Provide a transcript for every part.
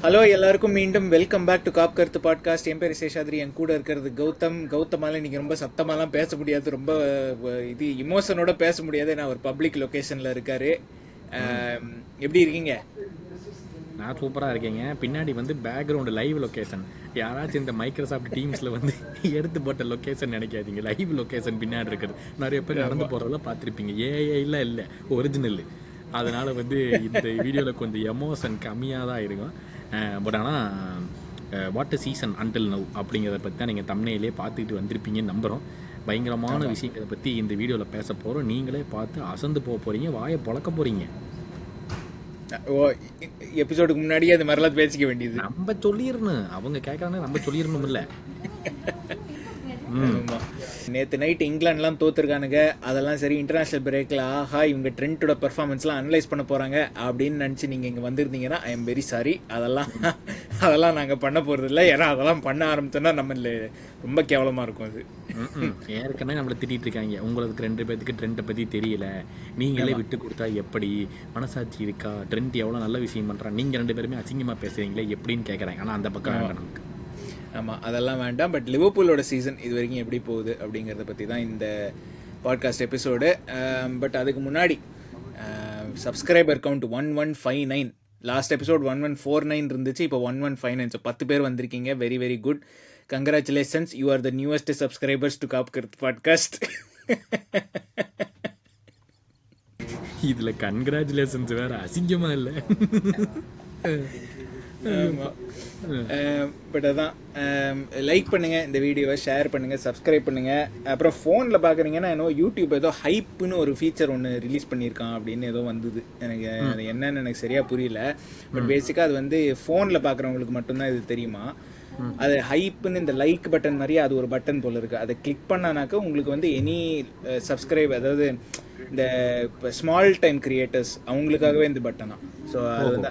Hello எல்லாருக்கும் மீண்டும் welcome back to Kop கருத்து பாட்காஸ்ட். என் பேர் சேஷாத்ரி, என் கூட இருக்கிறது கௌதமால இன்னைக்கு ரொம்ப சத்தமாலாம் பேச முடியாது, ரொம்ப இது இமோஷனோட பேச முடியாது. நான் ஒரு பப்ளிக் லொக்கேஷனில் இருக்காரு. எப்படி இருக்கீங்க? நான் சூப்பராக இருக்கேங்க. பின்னாடி வந்து பேக்ரவுண்டு லைவ் லொக்கேஷன். யாராச்சும் இந்த மைக்ரோசாஃப்ட் டீம்ஸில் வந்து எடுத்து போட்ட லொக்கேஷன் நினைக்காதீங்க, லைவ் லொக்கேஷன் பின்னாடி இருக்குது. நிறைய பேர் நடந்து போகிறதெல்லாம் பார்த்துருப்பீங்க. ஏஐலாம் இல்லை, ஒரிஜினல். அதனால் வந்து இந்த வீடியோவில் கொஞ்சம் எமோஷன் கம்மியாக தான் இருக்கும். பட் ஆனால் what a season until now அப்படிங்கிறத பற்றி தான் நீங்கள் தம்ப்நெயிலே பார்த்துக்கிட்டு வந்திருப்பீங்கன்னு நம்புகிறோம். பயங்கரமான விஷயங்களை பற்றி இந்த வீடியோவில் பேச போகிறோம். நீங்களே பார்த்து அசந்து போக போகிறீங்க, வாயை பொழக்க போகிறீங்க. எபிசோடுக்கு முன்னாடியே அது மாதிரிலாம் பேசிக்க வேண்டியது. நம்ம சொல்லிடணும், அவங்க கேட்கறாங்க, நம்ம சொல்லிடணும். இல்லை நேற்று நைட் இங்கிலாந்துலாம் தோத்துருக்கானுங்க. அதெல்லாம் சரி, இன்டர்நேஷ்னல் பிரேக்கில் ஆஹா இவங்க ட்ரெண்டோட பெர்ஃபார்மன்ஸ்லாம் அனலைஸ் பண்ண போகிறாங்க அப்படின்னு நினச்சி நீங்கள் இங்கே வந்திருந்தீங்கன்னா ஐ எம் வெரி சாரி. அதெல்லாம் நாங்கள் பண்ண போகிறது இல்லை. ஏன்னா அதெல்லாம் பண்ண ஆரம்பித்தோன்னா நம்ம ரொம்ப கேவலமாக இருக்கும். அது ஏற்கனவே நம்மளை திட்டிகிட்டு இருக்காங்க, உங்களுக்கு 2 பேருக்கு ட்ரெண்டை பற்றி தெரியல, நீங்களே விட்டு கொடுத்தா எப்படி, மனசாட்சி இருக்கா, ட்ரெண்ட் எவ்வளோ நல்ல விஷயம் பண்ணுறான், நீங்கள் 2 பேருமே அசிங்கமாக பேசுகிறீங்களே எப்படின்னு கேட்குறாங்க. ஆனால் அந்த பக்கம் வேண்டாம் நமக்கு. ஆமாம், அதெல்லாம் வேண்டாம். பட் லிவர்பூலோட சீசன் இது வரைக்கும் எப்படி போகுது அப்படிங்கிறத பற்றி தான் இந்த பாட்காஸ்ட் எபிசோடு. பட் அதுக்கு முன்னாடி சப்ஸ்கிரைபர் கவுண்ட் 1159. லாஸ்ட் எபிசோட் 1149 இருந்துச்சு, இப்போ 1159. ஸோ 10 பேர் வந்திருக்கீங்க. Very very good. Congratulations, you are the newest subscribers to Kop கருத்து பாட்காஸ்ட். இதில் கங்க்ராச்சுலேஷன்ஸ் வேறு அசிங்கமாக இல்லை. பட் அதான், லைக் பண்ணுங்கள் இந்த வீடியோவை, ஷேர் பண்ணுங்கள், சப்ஸ்கிரைப் பண்ணுங்கள். அப்புறம் ஃபோனில் பார்க்குறீங்கன்னா யூடியூப் ஏதோ ஹைப்புன்னு ஒரு ஃபீச்சர் ஒன்று ரிலீஸ் பண்ணியிருக்கான் அப்படின்னு ஏதோ வந்தது. எனக்கு அது என்னன்னு எனக்கு சரியாக புரியல. பட் பேசிக்காக அது வந்து ஃபோனில் பார்க்குறவங்களுக்கு மட்டும்தான் இது தெரியுமா. அது ஹைப்புன்னு இந்த லைக் பட்டன் மாதிரியே அது ஒரு பட்டன் போல் இருக்குது. அதை கிளிக் பண்ணானாக்கா உங்களுக்கு வந்து எனி சப்ஸ்கிரைப், அதாவது இந்த இப்போ ஸ்மால் டைம் கிரியேட்டர்ஸ் அவங்களுக்காகவே இந்த பட்டனா. ஸோ அது வந்து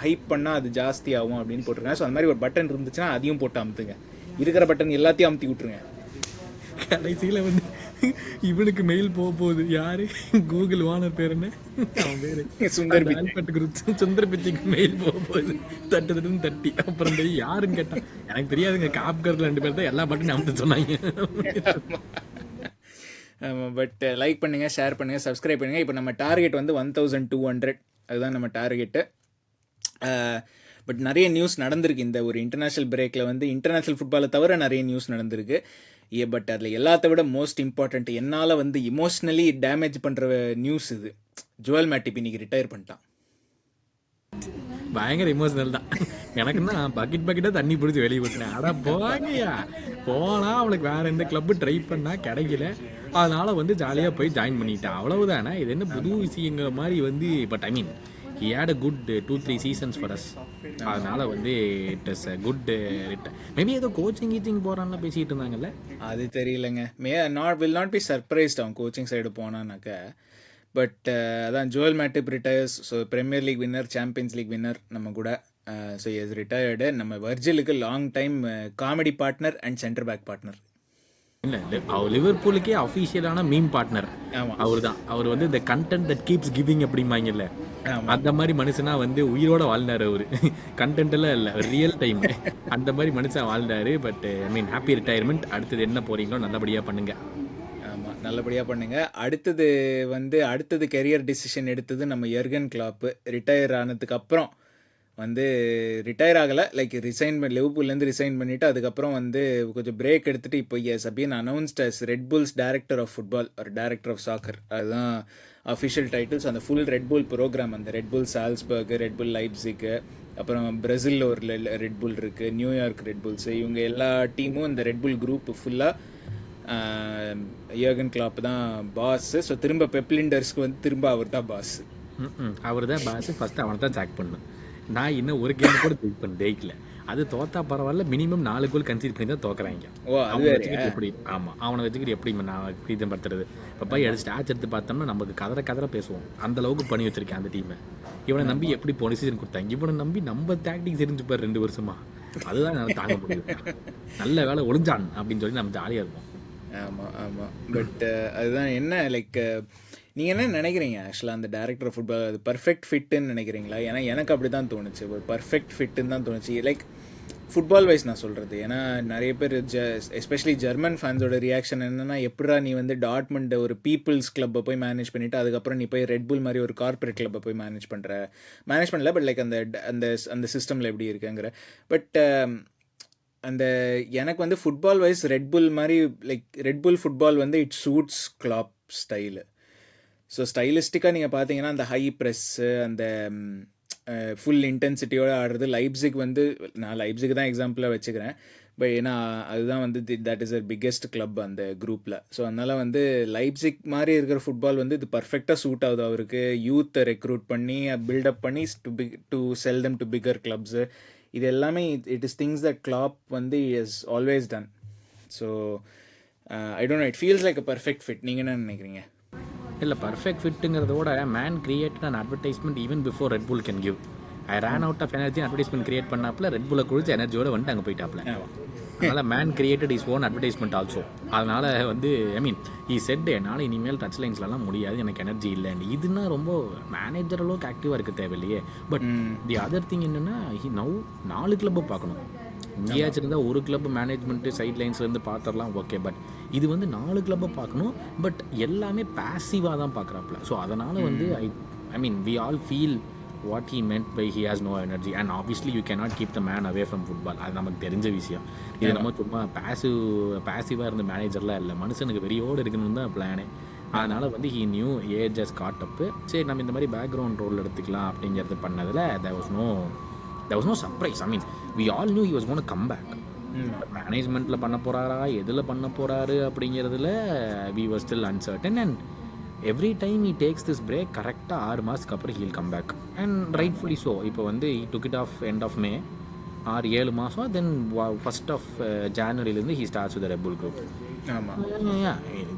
ஹைப் பண்ணால் அது ஜாஸ்தி ஆகும் அப்படின்னு போட்டிருக்கேன். ஸோ அந்த மாதிரி ஒரு பட்டன் இருந்துச்சுன்னா அதையும் போட்டு அமுத்துங்க. இருக்கிற பட்டன் எல்லாத்தையும் அமுத்தி விட்டுருங்க. கடைசியில் வந்து இவனுக்கு மெயில் போக போகுது. யாரு? கூகுள் ஓனர் பேர் என்ன? அவன் பேரு சுந்தர் பிச்சை. சுந்தர் பிச்சைக்கு மெயில் போக போகுது. தட்டுன்னு தட்டி அப்புறம் யாருன்னு கேட்டான், எனக்கு தெரியாதுங்க, காப்கரில் 2 பேர் தான் எல்லா பட்டனையும் அமுத்த சொன்னாங்க. பட் லைக் பண்ணுங்கள், ஷேர் பண்ணுங்கள், சப்ஸ்கிரைப் பண்ணுங்கள். இப்போ நம்ம டார்கெட் வந்து 1200, அதுதான் நம்ம டார்கெட்டு. பட் நிறைய நியூஸ் நடந்திருக்கு இந்த ஒரு இன்டர்நேஷ்னல் பிரேக்கில். வந்து இன்டர்நேஷ்னல் ஃபுட்பாலை தவிர நிறைய நியூஸ் நடந்திருக்கு. பட் அதில் எல்லாத்த விட மோஸ்ட் இம்பார்ட்டண்ட், என்னால் வந்து இமோஷ்னலி டேமேஜ் பண்ணுற நியூஸ் இது. ஜோயல் மேட்டிப் இன்னைக்கு ரிட்டையர் பண்ணிட்டான். பயங்கர இமோஷனல் தான். எனக்குன்னா பக்கெட்டாக தண்ணி பிடிச்சி வெளியே விட்டுனேன். அட போங்கயா, போனால் அவனுக்கு வேறு எந்த கிளப்பு ட்ரை பண்ணால் கிடைக்கல, அதனால் வந்து ஜாலியாக போய் ஜாயின் பண்ணிட்டேன், அவ்வளவுதானே. இது என்ன புது விஷயங்கிற மாதிரி வந்து. But I mean he had a good 2-3 seasons for us. அதனால் வந்து it is a good return. Maybe ஏதோ கோச்சிங் போகிறான்னு பேசிகிட்டு இருந்தாங்கல்ல, அது தெரியலங்க. will not be surprised அவன் கோச்சிங் சைடு போனான்னாக்க. பட் அதான் Joel Matip retires. So Premier League winner, Champions League winner நம்ம கூட. So is retired. நம்ம வர்ஜிலுக்கு long time comedy partner and centre back partner. இல்லை, அவர் லிவர்பூலுக்கே அஃபீஷியலான மீம் பார்ட்னர் அவர் தான். அவர் வந்து இந்த கண்டென்ட் தட் கீப்ஸ் கிவிங் அப்படிம்பாங்கல்ல, அந்த மாதிரி மனுஷனா வந்து உயிரோட வாழ்ந்தார் அவர். கண்டென்ட் எல்லாம் இல்லை, ரியல் டைம் அந்த மாதிரி மனுஷன் வாழ்ந்தாரு. But I mean happy retirement. அடுத்தது என்ன போறீங்களோ நல்லபடியாக பண்ணுங்க. ஆமாம், நல்லபடியாக பண்ணுங்க. அடுத்தது கெரியர் டிசிஷன் எடுத்தது நம்ம யர்கன் கிளாப்பு. ரிட்டையர் ஆனதுக்கு அப்புறம் வந்து ரிட்டையர் ஆகலை, லைக் லிவர்பூல்லேருந்து ரிசைன் பண்ணிவிட்டு அதுக்கப்புறம் வந்து கொஞ்சம் பிரேக் எடுத்துகிட்டு இப்போ is been announced as Red Bull's director of football ஒரு டைரக்டர் ஆஃப் சாக்கர். அதுதான் அஃபிஷியல் டைட்டில்ஸ். அந்த ஃபுல் ரெட் புல் ப்ரோக்ராம், அந்த Red Bull Salzburg, Red Bull Leipzig, அப்புறம் பிரேசிலில் ஒரு ரெட் புல் இருக்குது, நியூயார்க் ரெட் புல்ஸு, இவங்க எல்லா டீமும் இந்த ரெட் புல் குரூப் ஃபுல்லாக யர்கன் கிளாப் தான் பாஸ். ஸோ திரும்ப பெப்லிண்டர்ஸ்க்கு வந்து திரும்ப அவர் தான் பாஸ். அவர் தான் பாஸ். ஃபஸ்ட்டு அவனை தான் ஜாக் பண்ணணும். நான் இன்னும் ஒரு கேம் கூட ஜெயிக்கல. அது தோத்தா பரவாயில்ல, மினிமம் 4 கோல் கன்சீட் பண்ணி தான் தோக்குறாங்க. எப்படி? ஆமாம், அவனை வச்சுக்கிட்டு எப்படி நான் பிரீதம் படுத்துறது. இப்போ போய் ஸ்டாச் எடுத்து பார்த்தோம்னா நமக்கு கதற பேசுவோம். அந்த அளவுக்கு பண்ணி வச்சிருக்கேன் அந்த டீமை. இவனை நம்பி எப்படி போன சீசன் கொடுத்தாங்க, இவனை நம்பி நம்ம டாக்டிக்ஸ் தெரிஞ்சுப்பார் 2 வருஷமா. அதுதான் நான் தாங்க முடியும். நல்ல வேலை ஒளிஞ்சான் அப்படின்னு சொல்லி நம்ம ஜாலியாக இருப்போம். ஆமாம். பட் அதுதான் என்ன, லைக் நீங்கள் என்ன நினைக்கிறீங்க ஆக்சுவலாக அந்த டேரக்டர் ஆஃப் ஃபுட்பால் அது பர்ஃபெக்ட் ஃபிட்டுன்னு நினைக்கிறீங்களா? ஏன்னா எனக்கு அப்படி தான் தோணுச்சு, ஒரு பர்ஃபெக்ட் ஃபிட்டுன்னு தான் தோணுச்சு. லைக் ஃபுட்பால் வைஸ் நான் சொல்கிறது. ஏன்னா நிறைய பேர் எஸ்பெஷலி ஜெர்மன் ஃபேன்ஸோட ரியாக்ஷன் என்னென்னா, எப்படா நீ வந்து டாட்மண்ட் ஒரு பீப்புள்ஸ் கிளப்பை போய் மேனேஜ் பண்ணிவிட்டு அதுக்கப்புறம் நீ போய் ரெட்புல் மாதிரி ஒரு கார்பரேட் கிளப்பை போய் மேனேஜ் பண்ணல. பட் லைக் அந்த அந்த அந்த சிஸ்டமில் எப்படி இருக்குங்கிற. பட் அந்த எனக்கு வந்து ஃபுட்பால் வைஸ் ரெட்புல் மாதிரி, லைக் ரெட்புல் ஃபுட்பால் வந்து it suits Klopp style. So ஸ்டைலிஸ்டிக்காக நீங்கள் பார்த்தீங்கன்னா அந்த ஹை ப்ரெஸ்ஸு, அந்த ஃபுல் இன்டென்சிட்டியோடு ஆடுறது. லைப்ஸிக் வந்து நான் லைப்ஸிக் தான் எக்ஸாம்பிளாக வச்சுக்கிறேன். பட் ஏன்னா அதுதான் வந்து that is a biggest club அந்த குரூப்பில். ஸோ அதனால் வந்து லைப்ஸிக் மாதிரி இருக்கிற ஃபுட்பால் வந்து இது பர்ஃபெக்டாக சூட் ஆகுது அவருக்கு. யூத்தை ரெக்ரூட் பண்ணி பில்டப் பண்ணி to sell them to bigger clubs. இது எல்லாமே it is things that Klopp வந்து is always done. So I don't know, it feels like a perfect fit. நீங்கள் என்ன நினைக்கிறீங்க? இல்லை, பர்ஃபெக்ட் ஃபிட்டுங்கிறதோட man created an advertisement even before Red Bull can give. I ran out of energy advertisement create பண்ணாப்புல ரெட்புல்லை குடிச்சு எனர்ஜியோட வந்துட்டு அங்கே போயிட்டாப்ல. அதனால் man created is own advertisement also. அதனால் வந்து ஐ மீன் ஈ செட் என்னால் இனிமேல் டச் லைன்ஸ்லாம் முடியாது, எனக்கு எனர்ஜி இல்லைன்னு. இதுனா ரொம்ப மேனேஜர் அளவுக்கு ஆக்டிவாக இருக்க தேவையில்லையே. பட் தி அதர் திங் என்னென்னா, நவ் 4 கிளப்பை பார்க்கணும். இங்கேயாச்சும் இருந்தால் ஒரு கிளப் மேனேஜ்மெண்ட்டு சைட் லைன்ஸ்லேருந்து பார்த்துடலாம், ஓகே. பட் இது வந்து 4 கிளப்பை பார்க்கணும். பட் எல்லாமே பேசிவாக தான் பார்க்குறாப்புல. ஸோ அதனால் வந்து I mean we all feel what he meant by he has no energy. And obviously you cannot keep the man away from football. அது நமக்கு தெரிஞ்ச விஷயம். இது நம்ம சும்மா பேசிவாக இருந்த மேனேஜர்லாம் இல்லை, மனுஷனுக்கு வெறியோடு இருக்கணும்னு தான் பிளானே. அதனால் வந்து he new age just got up. சரி, நம்ம இந்த மாதிரி பேக்ரவுண்ட் ரோல் எடுத்துக்கலாம் அப்படிங்கிறது பண்ணதில் there was no surprise. I mean, we all knew he was going to come back. மேனேஜ்மெண்ட்டில் பண்ண போகிறாரா, எதில் பண்ண போகிறாரு அப்படிங்கிறதுல we were still uncertain. And every time he takes this break, கரெக்டாக 6 மாதத்துக்கு அப்புறம் he'll come back. And rightfully so. இப்போ வந்து he took it off end of May, 6-7 மாதம். தென் 1st of January he starts with the Red Bull group.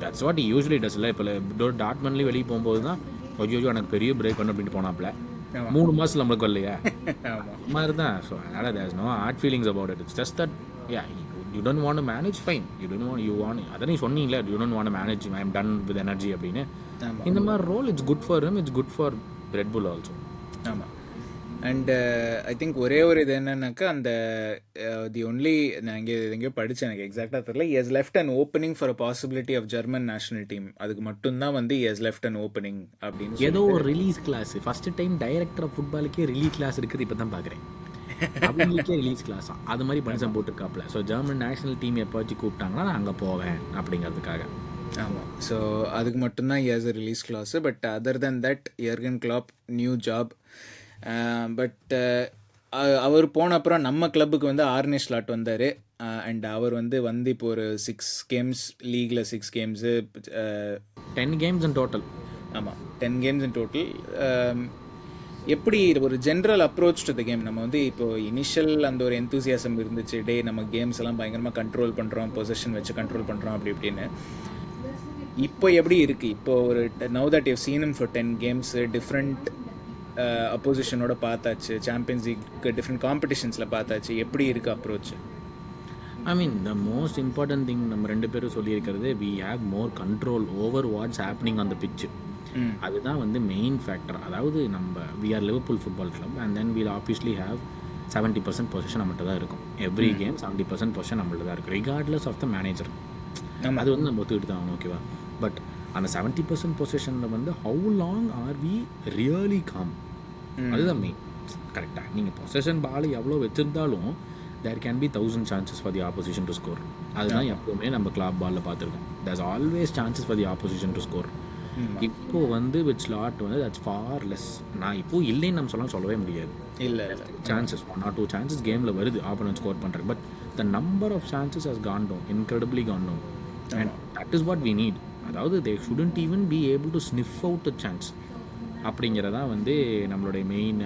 That's what he usually does. இல்லை, இப்போ டாட்மண்ட்லேயும் வெளியே போகும்போது தான் ஐயோ எனக்கு பெரிய பிரேக் பண்ணு அப்படின்ட்டு போனாப்ல. 3 மாதம் நம்மளுக்கு வரலையா மாதிரி தான். ஸோ அதனால் there's no hard feelings about it. It's just that you don't want to manage, fine. You want அதை நீ சொன்னீங்களே, you don't want to manage, I am done with energy அப்படின்னு. இந்த மாதிரி role it's good for him, it's good for Red Bull also. ஆமாம். And I think ஒரே ஒரு இது என்னன்னாக்கா, அந்த தி ஒன்லி நான் எங்கேயோ படித்தேன், எனக்கு எக்ஸாக்டாக தெரியல. he has left an opening for a possibility of German national team. அதுக்கு மட்டும்தான் வந்து he has left an opening அப்படின்னு ஏதோ ஒரு release clause. First time director of ஃபுட்பாலுக்கே ரிலீஸ் கிளாஸ் இருக்குது இப்போ தான் பார்க்குறேன். அவங்களுக்கே ரிலீஸ் கிளாஸ் அது மாதிரி பனிசம் போட்டிருக்காப்புல. ஸோ ஜெர்மன் நேஷனல் டீம் எப்போச்சு கூப்பிட்டாங்கன்னா நான் அங்கே போவேன் அப்படிங்கிறதுக்காக. ஆமாம். ஸோ அதுக்கு மட்டும்தான் he has a release clause. But other than that Jurgen Klopp new job. பட் அவர் போன அப்புறம் நம்ம கிளப்புக்கு வந்து ஆர்னே ஸ்லாட் வந்தார். அண்ட் அவர் வந்து இப்போ ஒரு 6 games லீகில் 6 games 10 games in total. ஆமாம், 10 games in total. எப்படி ஒரு general approach to the game, நம்ம வந்து இப்போது இனிஷியல் அந்த ஒரு எந்தூசியாசம் இருந்துச்சு, டே நம்ம கேம்ஸ் எல்லாம் பயங்கரமாக கண்ட்ரோல் பண்ணுறோம், பொசிஷன் வச்சு கண்ட்ரோல் பண்ணுறோம் அப்படி இப்படின்னு. இப்போ எப்படி இருக்குது? இப்போ ஒரு now that you seen him for 10 games, different அப்போசிஷனோட பார்த்தாச்சு, சாம்பியன்ஸ் லீக் டிஃப்ரெண்ட் காம்படிஷன்ஸில் பார்த்தாச்சு. எப்படி இருக்குது approach? I mean the most important thing நம்ம 2 பேரும் சொல்லியிருக்கிறது, we have more control over what's happening on the pitch. அதுதான் வந்து மெயின் ஃபேக்டர். அதாவது நம்ம we are Liverpool Football Club and then will obviously have 70% possession நம்மள்ட்ட தான் இருக்கும். எவ்ரி கேம் 70% பொசிஷன் நம்மள்ட்ட தான் இருக்கும், ரிகார்ட்லெஸ் ஆஃப் த மேனேஜர். அது வந்து நம்ம ஒத்துக்கிட்டு தான் ஆகணும், ஓகேவா? பட் அந்த 70% பொசிஷனில் வந்து how long are we really calm, அதுதான் மெயின். கரெக்டாக நீங்கள் பொசிஷன் பால் எவ்வளோ வச்சுருந்தாலும் there can be 1000 chances for the opposition to score. அதுதான் எப்போவுமே நம்ம கிளாப் பாலில் பார்த்துருக்கோம். There's always chances for the opposition to score. இப்போது வந்து வித் ஸ்லாட் வந்து தட்ஸ் ஃபார் லெஸ். நான் இப்போது இல்லைன்னு நம்ம சொல்லவே முடியாது. இல்லை, சான்சஸ் 1 or 2 chances கேமில் வருது ஆப்போனன்ட் ஸ்கோர் பண்ணுறது. But the number of chances has gone down, incredibly gone down. And that is what we need. அதாவது they shouldn't even be able to sniff out a chance அப்படிங்கிறதான் வந்து நம்மளுடைய மெயின்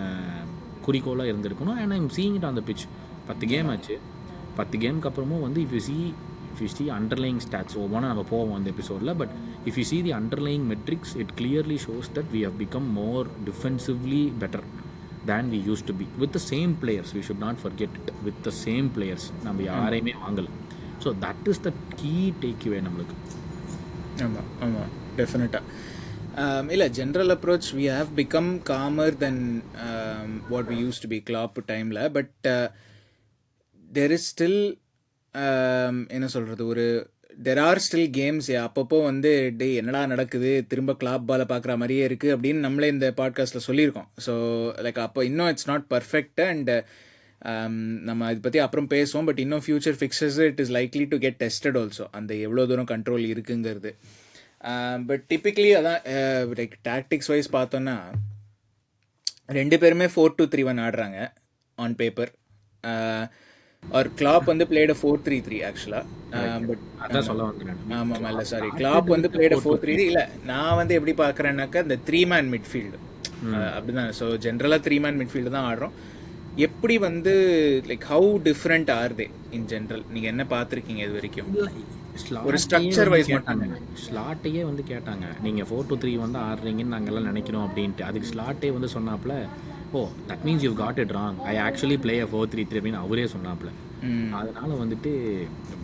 குறிக்கோளாக இருந்திருக்கணும். And I'm seeing it on the pitch. 10 game ஆச்சு. 10 கேமுக்கு அப்புறமும் வந்து if you see underlying stats ஒவ்வொன்றா நம்ம போவோம் அந்த எபிசோடில். But if you see the underlying metrics, it clearly shows that we have become more defensively better than we used to be with the same players. We should not forget it. With the same players நம்ம யாரையுமே வாங்கலை. So that is the key takeaway நம்மளுக்கு. ஆமாம், டெஃபினட்டாக. இல்லை general approach we have become calmer than what we used to be Klopp டைமில். But there is still என்ன சொல்கிறது, ஒரு தெர் ஆர் ஸ்டில் கேம்ஸ் அப்பப்போ வந்து டே என்னடா நடக்குது, திரும்ப கிளாப் பாலை பார்க்குற மாதிரியே இருக்குது அப்படின்னு நம்மளே இந்த பாட்காஸ்ட்டில் சொல்லியிருக்கோம். ஸோ லைக் அப்போ இன்னும் இட்ஸ் நாட் பர்ஃபெக்ட் அண்ட் நம்ம இதை பற்றி அப்புறம் பேசுவோம். பட் இன்னும் future fixes it is likely to get tested also, அந்த எவ்வளோ தூரம் கண்ட்ரோல் இருக்குங்கிறது. பட் டிப்பிக்கலி அதான் லைக் டாக்டிக்ஸ் வைஸ் பார்த்தோன்னா 2 பேருமே 4-2-3-1 ஆடுறாங்க ஆன் பேப்பர். ஒரு கிளாப் வந்து பிளேட் 4-3-3 ஆக்சுவலாக. பட் அதான் சொல்ல வந்தேன். ஆமாம் இல்லை சாரி, கிளாப் வந்து பிளேட் 4-3-3 இல்லை. நான் வந்து எப்படி பார்க்குறேன்னாக்கா இந்த 3-man மிட்ஃபீல்டு அப்படிதான். ஸோ ஜென்ரலாக 3-man மிட்ஃபீல்டு தான் ஆடுறோம். எப்படி வந்து like how different are they in general, நீங்கள் என்ன பார்த்துருக்கீங்க இது வரைக்கும்? ஒரு ஸ்ட்ரக்சர் வைஸ் கேட்டாங்க, ஸ்லாட்டையே வந்து கேட்டாங்க, நீங்கள் 4-2-3 வந்து ஆடுறீங்கன்னு நாங்கள்லாம் நினைக்கிறோம் அப்படின்ட்டு. அதுக்கு ஸ்லாட்டே வந்து சொன்னாப்புல, oh that means you got it wrong, I actually play 4-3-3 அப்படின்னு அவரே சொன்னாப்புல. அதனால வந்துட்டு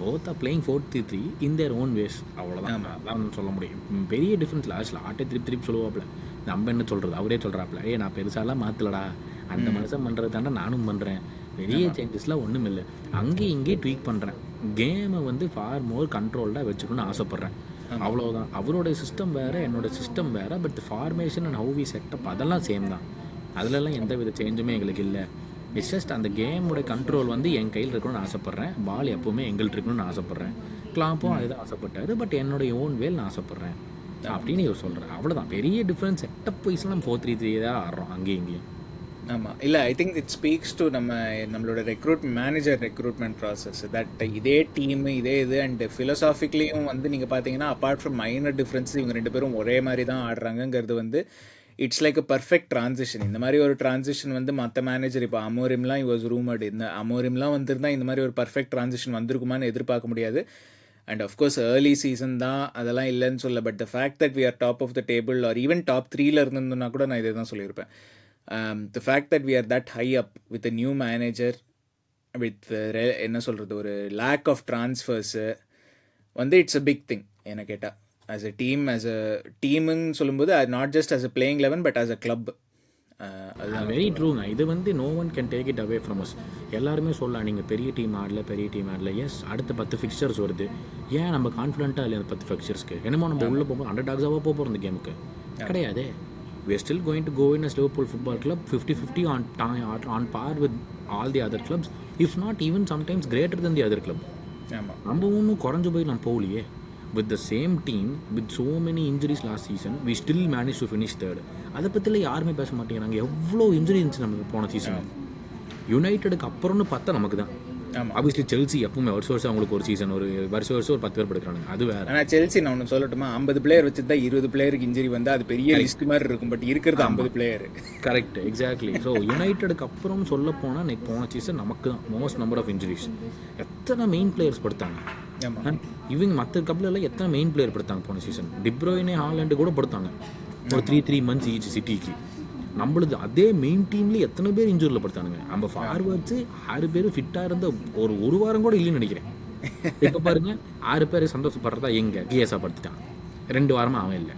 both are playing 4-3-3 in their own ways, அவ்வளோதான். அதான் சொல்ல முடியும். பெரிய டிஃப்ரென்ஸ் இல்லை. ஸ்லாட்டே திருப்பி சொல்லுவாப்புல, நம்ம என்ன சொல்கிறது, அவரே சொல்கிறாப்புல, நான் பெருசாலாம் மாற்றலடா, அந்த மனுஷன் பண்ணுறது தாண்டா நானும் பண்ணுறேன், பெரிய சேஞ்சஸ்லாம் ஒன்றும் இல்லை, அங்கேயும் இங்கேயும் ட்வீக் பண்ணுறேன், கேமை வந்து ஃபார் மோர் கண்ட்ரோல்டாக வச்சுக்கணும்னு ஆசைப்பட்றேன், அவ்வளோதான். அவரோட சிஸ்டம் வேறு, என்னோட சிஸ்டம் வேறு, but formation and how we setup அதெல்லாம் சேம் தான். அதிலலாம் எந்த வித சேஞ்சுமே எங்களுக்கு இல்லை. இட்ஸ் ஜஸ்ட் அந்த கேமோட கண்ட்ரோல் வந்து என் கையில் இருக்கணும்னு ஆசைப்பட்றேன், பால் எப்போவுமே எங்கள்கிட்ட இருக்கணும்னு ஆசைப்பட்றேன். கிளாப்பும் அதுதான் ஆசைப்பட்டாரு, பட் என்னுடைய ஓன் வேல் நான் ஆசைப்பட்றேன் அப்படின்னு இவர் சொல்கிறேன். அவ்வளோதான். பெரிய டிஃப்ரென்ஸ். செட்டப் வைஸ்லாம் 4-3-3 தான் ஆடுறோம் அங்கேயும் இங்கேயும். ஆமாம் இல்லை, ஐ திங்க் இட் ஸ்பீக்ஸ் டு நம்மளோட மேனேஜர் ரெக்ரூட்மெண்ட் ப்ராசஸ். தட் இதே டீமு இதே இது அண்ட் ஃபிலோசாஃபிக்லேயும் வந்து நீங்கள் பார்த்தீங்கன்னா அப்பார்ட் ஃப்ரம் மைனர் டிஃப்ரென்ஸ் இவங்க 2 பேரும் ஒரே மாதிரி தான் ஆடுறாங்கங்கிறது வந்து it's like a perfect transition. இந்த மாதிரி ஒரு ட்ரான்சிஷன் வந்து மற்ற மேனேஜர் இப்போ அமோரிம்லாம் வாஸ் ரூமர்டு, இந்த அமோரிம்லாம் வந்திருந்தால் இந்த மாதிரி ஒரு பர்ஃபெக்ட் ட்ரான்சிஷன் வந்திருக்குமான்னு எதிர்பார்க்க முடியாது. அண்ட் ஆஃப்கோர்ஸ் ஏர்லி சீசன் தான், அதெல்லாம் இல்லைன்னு சொல்ல. But the fact that we are top of the table or even top 3ல இருந்ததுன்னா கூட நான் இதை தான் சொல்லியிருப்பேன். The fact that we are that high up with a new manager with என்ன சொல்கிறது, ஒரு லேக் ஆஃப் ட்ரான்ஸ்ஃபர்ஸு வந்து இட்ஸ் அ பிக் திங் என்ன கேட்டால். ஆஸ் அ டீமுன்னு சொல்லும்போது not just as a playing 11 but as a club. அதுதான் வெரி ட்ரூங்க. இது வந்து no one can take it away from us. எல்லாருமே சொல்லலாம் நீங்கள் பெரிய டீம் ஆடல. எஸ், அடுத்த 10 ஃபிக்சர்ஸ் வருது, ஏன் நம்ம கான்ஃபிடென்ட்டாக இல்லை அந்த 10 ஃபிக்சர்ஸ்க்கு? என்னமோ நம்ம உள்ளே போகும்போது அண்டர்டாக்ஸாக போகிறோம் இந்த கேமுக்கு கிடையாது. We are still going to go in as Liverpool Football Club 50-50 on par with all the other clubs, if not even sometimes greater than the other club. நம்ம ஒன்றும் குறைஞ்சு போய் நம்ம போகலையே. With the same team, with so many injuries last season, we still managed to finish third. அதை பற்றிலாம் யாருமே பேச மாட்டேங்கிறாங்க. எவ்வளோ இன்ஜுரி இருந்துச்சு நமக்கு போன சீசன். யுனைட்டடுக்கு அப்புறம்னு பார்த்தா நமக்கு தான். ஆப்வியஸ்லி செல்சி எப்பவுமே வருஷம் அவங்களுக்கு ஒரு சீசன், ஒரு வருஷம் ஒரு 10 பேர் படுக்கிறாங்க, அது வேறு. ஆனால் செல்சி நான் ஒன்று சொல்லட்டுமா, 50 பிளேயர் வச்சு தான் 20 பிளேயருக்கு இன்ஜுரி வந்து அது பெரிய லிஸ்ட் மாதிரி இருக்கும். பட் இருக்கிறது 50 பிளேயர். Correct, exactly. ஸோ யுனைட்டடுக்கு அப்புறம் சொல்ல போனால் போன சீசன் நமக்கு தான் மோஸ்ட் நம்பர் ஆஃப் இன்ஜுரிஸ். எத்தனை மெயின் பிளேயர்ஸ் படுத்தாங்க இவங்க மற்ற கப்லெல்லாம், எத்தனை மெயின் பிளேயர் படுத்தாங்க போன சீசன். டிப்ரோயினே ஹாலண்டு கூட படுத்தாங்க ஒரு 3 months ஈச் சிட்டிக்கு. நம்மளுது அதே மெயின் டீம்லேயே எத்தனை பேர் இன்ஜூரில் படுத்தானுங்க. நம்ம ஃபார்வர்ட்ஸு 6 பேர் ஃபிட்டாக இருந்த ஒரு வாரம் கூட இல்லைன்னு நினைக்கிறேன். இப்போ பாருங்க 6 பேர் சந்தோஷப்படுறதா எங்கே கியஸாக படுத்துட்டான், 2 வாரமாக அவன் இல்லை.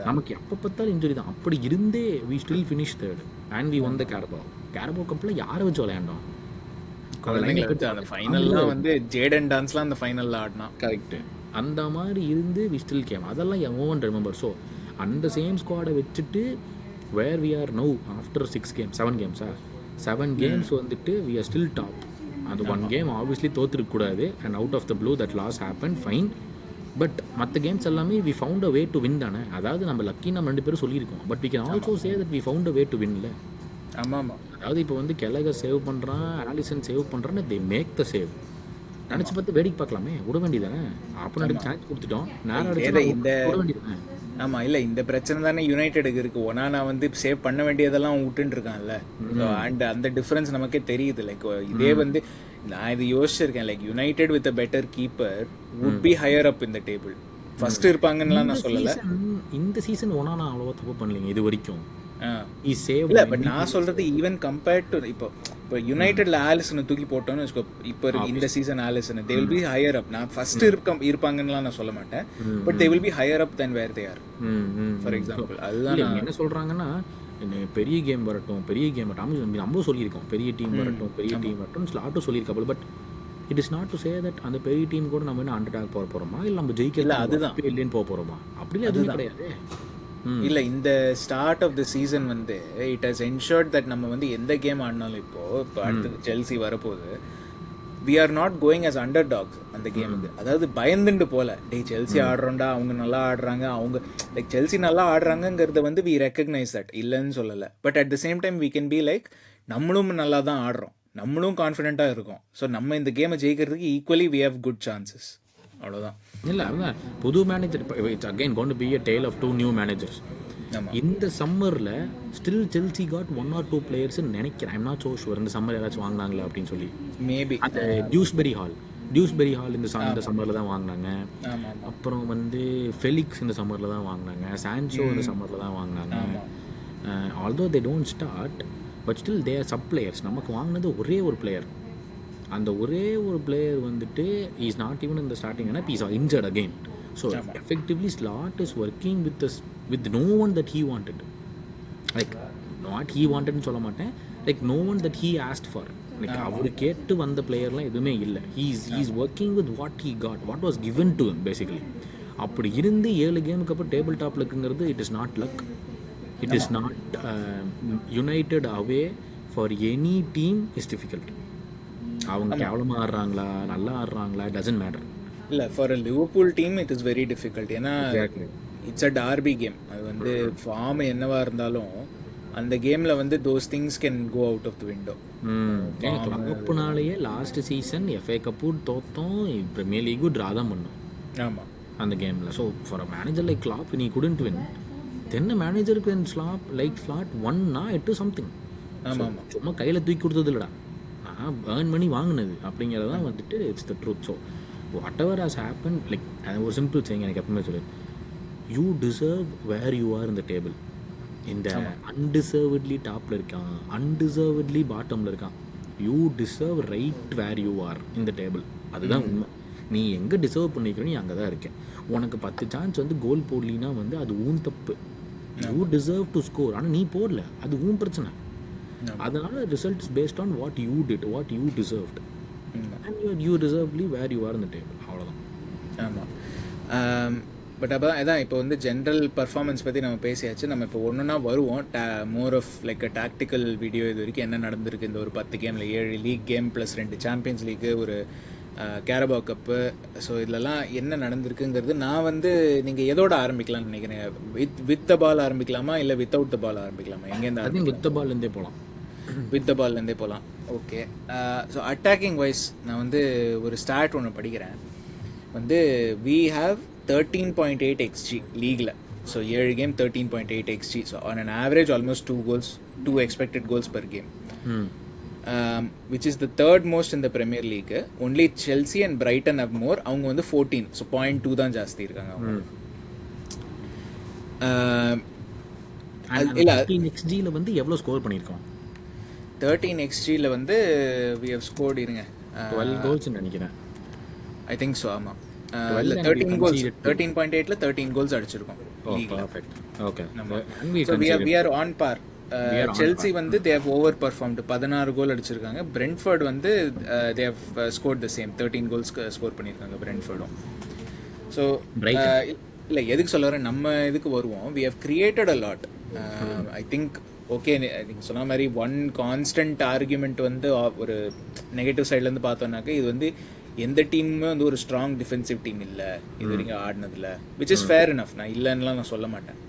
நமக்கு எப்போ பார்த்தாலும் இன்ஜுரி தான். அப்படி இருந்தே we still finish third and we won the Carabao கப்பில் யாரை வச்சு விளையாண்டோம்? ஃபைனல்லாம் வந்து ஜேடன் டான்ஸ்லாம் அந்த ஃபைனலில் ஆடினா. கரெக்டு. அந்த மாதிரி இருந்து வி ஸ்டில் கேம். அதெல்லாம் நோ ஒன் ரிமெம்பர். ஸோ அந்த சேம் ஸ்குவாடை வச்சுட்டு where we are now after 7 games வந்துட்டு we are still top. அது 1 game obviously தோத்துருக்கக்கூடாது and out of the blue that loss happened, fine. But மற்ற games எல்லாமே we found a way to win தானே. அதாவது நம்ம lucky நம்ம 2 பேரும் சொல்லியிருக்கோம். But we can also say that we found a way to win இல்லை. ஆமாம். அதாவது இப்போ வந்து கெலகர் சேவ் பண்ணுறான், ஆலிசன் சேவ் பண்ணுறான்னு they make the save. நினச்சி பார்த்து வேடிக்கை பார்க்கலாமே, விட வேண்டியதானே. ஆப்போனன்ட் சான்ஸ் கொடுத்துட்டோம், நேரம் அடிச்சு விட வேண்டியதானே. ஆமாம், இல்லை இந்த பிரச்சனை தானே யுனைடெடுக்கு இருக்குது. ஒனானா வந்து சேவ் பண்ண வேண்டியதெல்லாம் விட்டுன்னு இருக்கான்ல. அண்ட் அந்த டிஃப்ரென்ஸ் நமக்கே தெரியுது. லைக் இதே வந்து நான் இது யோசிச்சிருக்கேன், like United with a better keeper would be higher அப் இந்த டேபிள், ஃபர்ஸ்ட் இருப்பாங்கன்னுலாம் நான் சொல்லலை. இந்த சீசன் ஒனானா அவ்வளோவா தப்பு பண்ணலைங்க இது வரைக்கும். இல்லை, பட் நான் சொல்கிறது ஈவன் கம்பேர்ட் டு இப்போ இப்போ யுனைடெட்ல ஆலிசனை தூக்கி போட்டோன்னு வச்சுக்கோ, இப்போ இந்த season Alisson they will be higher up. நான் ஃபர்ஸ்ட் இருப்பாங்கன்னுலாம் நான் சொல்ல மாட்டேன், but they will be higher up than where they are. For example அதுதான் என்ன சொல்றாங்கன்னா, பெரிய கேம் வரட்டும், பெரிய கேம் வரட்டும், நம்ம சொல்லியிருக்கோம் பெரிய டீம் வரட்டும், பெரிய டீம் வரட்டும், ஸ்லாட்டும் சொல்லியிருக்காப்புல. But it is not to say that அந்த பெரிய டீம் கூட நம்ம என்ன அண்டர்டாக் போக போறோமா, இல்லை நம்ம ஜெயிக்கல அதுதான் இல்லைன்னு போக போறோமா, அப்படிலாம் எதுவும் கிடையாது. இல்லை, இந்த ஸ்டார்ட் ஆஃப் த சீசன் வந்து இட் ஹஸ் என்ஷூர்ட் தட் நம்ம வந்து எந்த கேம் ஆடினாலும் இப்போ அடுத்தது செல்சி வரப்போகுது, we are not going as underdogs அந்த கேமுக்கு. அதாவது பயந்துண்டு போல, டே செல்சி ஆடுறோண்டா, அவங்க நல்லா ஆடுறாங்க, அவங்க லைக் செல்சி நல்லா ஆடுறாங்கங்கிறத வந்து வி ரெக்கக்னைஸ் தட், இல்லைன்னு சொல்லலை. But at the same time we can be like நம்மளும் நல்லா தான் ஆடுறோம், நம்மளும் கான்ஃபிடென்ட்டாக இருக்கும். ஸோ நம்ம இந்த கேமை ஜெயிக்கிறதுக்கு equally we have good chances. அவ்வளோதான். இல்லை அதுதான் புது manager. It's again going to be a tale of two new managers. இந்த சம்மரில் ஸ்டில் செல்சி காட் 1 or 2 பிளேயர்ஸ்ன்னு நினைக்கிறேன். ஐம் நாட் ஸோ ஷுவர் இந்த சம்மர் யாராச்சும் வாங்கினாங்களே அப்படின்னு சொல்லி. மேபி அந்த டியூஸ்பெரி ஹால் இந்த சம்மரில் தான் வாங்கினாங்க. அப்புறம் வந்து ஃபெலிக்ஸ் இந்த சம்மரில் தான் வாங்கினாங்க. சான்சோ இந்த சம்மரில் தான் வாங்கினாங்க. Although they don't start, but still they are sub players. நமக்கு வாங்கினது ஒரே ஒரு பிளேயர். அந்த ஒரே ஒரு பிளேயர் வந்துட்டு இஸ் நாட் ஈவன் இந்த ஸ்டார்டிங் ஆனால் is injured again. So effectively Slot is working with no one that he wanted. Like not he வாண்டட்னு சொல்ல மாட்டேன், like no one that he asked for. Like அவர் கேட்டு வந்த பிளேயர்லாம் எதுவுமே இல்லை. He's working with what he got, what was given to him basically. அப்படி இருந்து 7 கேமுக்கு அப்புறம் டேபிள் டாப்பில் இருக்குங்கிறது it is not luck. It is not United away for any team is difficult. அவங்க கேவலமாக ஆடுறாங்களா நல்லா ஆடுறாங்களா டசன்ட் மேட்டர். இல்லை, for a Liverpool team it is very difficult. ஏன்னா இட்ஸ் அ டார்பி கேம். அது வந்து ஃபார்ம் என்னவா இருந்தாலும் அந்த கேமில் வந்து those things can go out of the window. கிளப்னாலேயே லாஸ்ட் சீசன் எஃப்ஏ கப்பு தோத்தோம், பிரீமியர் லீக்கும் ட்ரா தான் பண்ணோம். ஆமாம், அந்த கேமில். So for a manager like Klopp நீ குடன்ட் வின். தென் மேனேஜருக்கு ஸ்லாட் ஒன்னா இட் இஸ் சம்திங். ஆமாம், சும்மா கையில் தூக்கி கொடுத்தது இல்லைடா, ஏர்ன் பண்ணி வாங்கினது அப்படிங்கிறது தான் வந்துட்டு it's the truth. So whatever has happen, like ஒரு சிம்பிள் செய்யுங்க, எனக்கு எப்பவுமே சொல்லு, you deserve where you are இந்த டேபிள். இந்த அன்டிசர்வ்ட்லி டாப்பில் இருக்கான், அன்டிசர்வ்ட்லி பாட்டமில் இருக்கான். You deserve right where you are இந்த டேபிள். அதுதான் உண்மை. நீ எங்கே டிசர்வ் பண்ணிக்கிறோ நீ அங்கே தான் இருக்கேன். உனக்கு 10 சான்ஸ் வந்து கோல் போடலினா வந்து அது ஊன் தப்பு. யூ டிசர்வ் டு ஸ்கோர், ஆனால் நீ போடல, அது ஊன் பிரச்சனை. அதனால result is based on what you did, what you deserved, and you deservedly where you are இந்த டேபிள். அவ்வளோதான். ஆமாம். பட் அப்போ அதான் இப்போ வந்து ஜென்ரல் பர்ஃபார்மன்ஸ் பற்றி நம்ம பேசியாச்சு. நம்ம இப்போ ஒன்றுனா வருவோம். More of like a tactical video. இது வரைக்கும் என்ன நடந்திருக்கு இந்த ஒரு 10 கேமில், 7 league game plus 2 Champions League, ஒரு கேரபா கப்பு. ஸோ இதிலலாம் என்ன நடந்திருக்குங்கிறது நான் வந்து நீங்கள் எதோட ஆரம்பிக்கலாம்னு நினைக்கிறேன். வித் த பால் ஆரம்பிக்கலாமா இல்லை வித்தவுட் த பால் ஆரம்பிக்கலாமா? எங்கேருந்து? வித் த பால்லேருந்தே போகலாம். வித் த பால்லேருந்தே போகலாம். ஓகே. ஸோ அட்டாக்கிங் வைஸ் நான் வந்து ஒரு ஸ்டார்ட் ஒன்று படிக்கிறேன். வந்து வி ஹாவ் 13.8 XG லீகில். So 7 game 13.8 XG. So on an average almost 2 expected goals per game, which is the third most in the Premier League. Only Chelsea and Brighton have more. அவங்க வந்து 14, so 0.2 தான் ஜாஸ்தி இருக்காங்க அவங்க. இல்ல 13 XG-ல வந்து எவ்வளவு ஸ்கோர் பண்ணிருக்கோம்? 13 XG-ல வந்து we have scored, இருங்க, 12 goals நினைக்கிறேன். I think so. ஆமா, 13 goals. 13.8ல 13 goals அடிச்சிருக்கோம். Oh, perfect. Okay. So we are on par. Chelsea வந்து they have overperformed. 16 கோல் அடிச்சிருக்காங்க. பிரென்ட்ஃபோர்ட் வந்து they have scored the same 13 goals score பண்ணியிருக்காங்க பிரென்ட்ஃபோர்டும். ஸோ இல்லை, எதுக்கு சொல்ல வரேன், நம்ம இதுக்கு வருவோம். we have created a lot. I think okay, நீங்கள் சொன்ன மாதிரி ஒன் கான்ஸ்டன்ட் ஆர்குமெண்ட் வந்து ஒரு நெகட்டிவ் சைட்லேருந்து பார்த்தோன்னாக்க, இது வந்து எந்த டீமுமே வந்து ஒரு ஸ்ட்ராங் டிஃபென்சிவ் டீம் இல்லை இது வரைக்கும் ஆடினதில்ல, விச் இஸ் ஃபேர் இனஃப். நான் இல்லைன்னுலாம் நான் சொல்ல மாட்டேன்.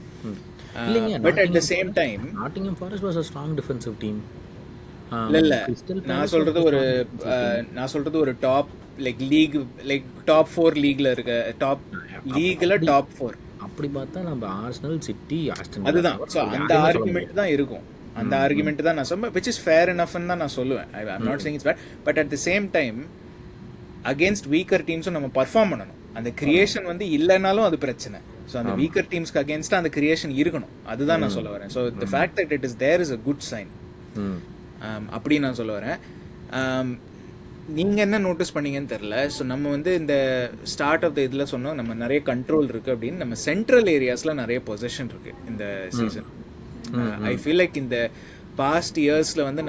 But at the same time Nottingham Forest was a strong defensive team. இல்ல நான் சொல்றது ஒரு top like league, like top 4 லீக்ல இருக்க, டாப் லீக்ல டாப் 4. அப்படி பார்த்தா நம்ம ஆர்சனல், சிட்டி, ஆஸ்டன், அதுதான். ஸோ அந்த ஆர்குமெண்ட் தான் இருக்கும். அந்த ஆர்குமெண்ட் தான் நான் சொல்லுவேன், which is fair enough ன்னு தான் நான் சொல்லுவேன். I'm not saying it's bad, but at the same time against weaker teams நம்ம பர்ஃபார்ம் பண்ணணும். அந்த கிரியேஷன் வந்து இல்லைனாலும் அது பிரச்சனை. ஸோ அந்த வீக்கர் டீம்ஸ்க்கு அகேன்ஸ்டாக அந்த கிரியேஷன் இருக்கணும். அதுதான் நான் சொல்ல வரேன். So the fact that it is there is a good sign. அப்படி நான் சொல்ல வரேன். நீங்கள் என்ன நோட்டீஸ் பண்ணீங்கன்னு தெரில. ஸோ நம்ம வந்து இந்த ஸ்டார்ட் ஆஃப் த இதில் சொன்னோம் நம்ம நிறைய கண்ட்ரோல் இருக்குது அப்படின்னு. நம்ம சென்ட்ரல் ஏரியாஸில் நிறைய பொசிஷன் இருக்குது இந்த சீசன். ஐ ஃபீல் லைக் இந்த பாஸ்ட் இயர்ஸில் வந்து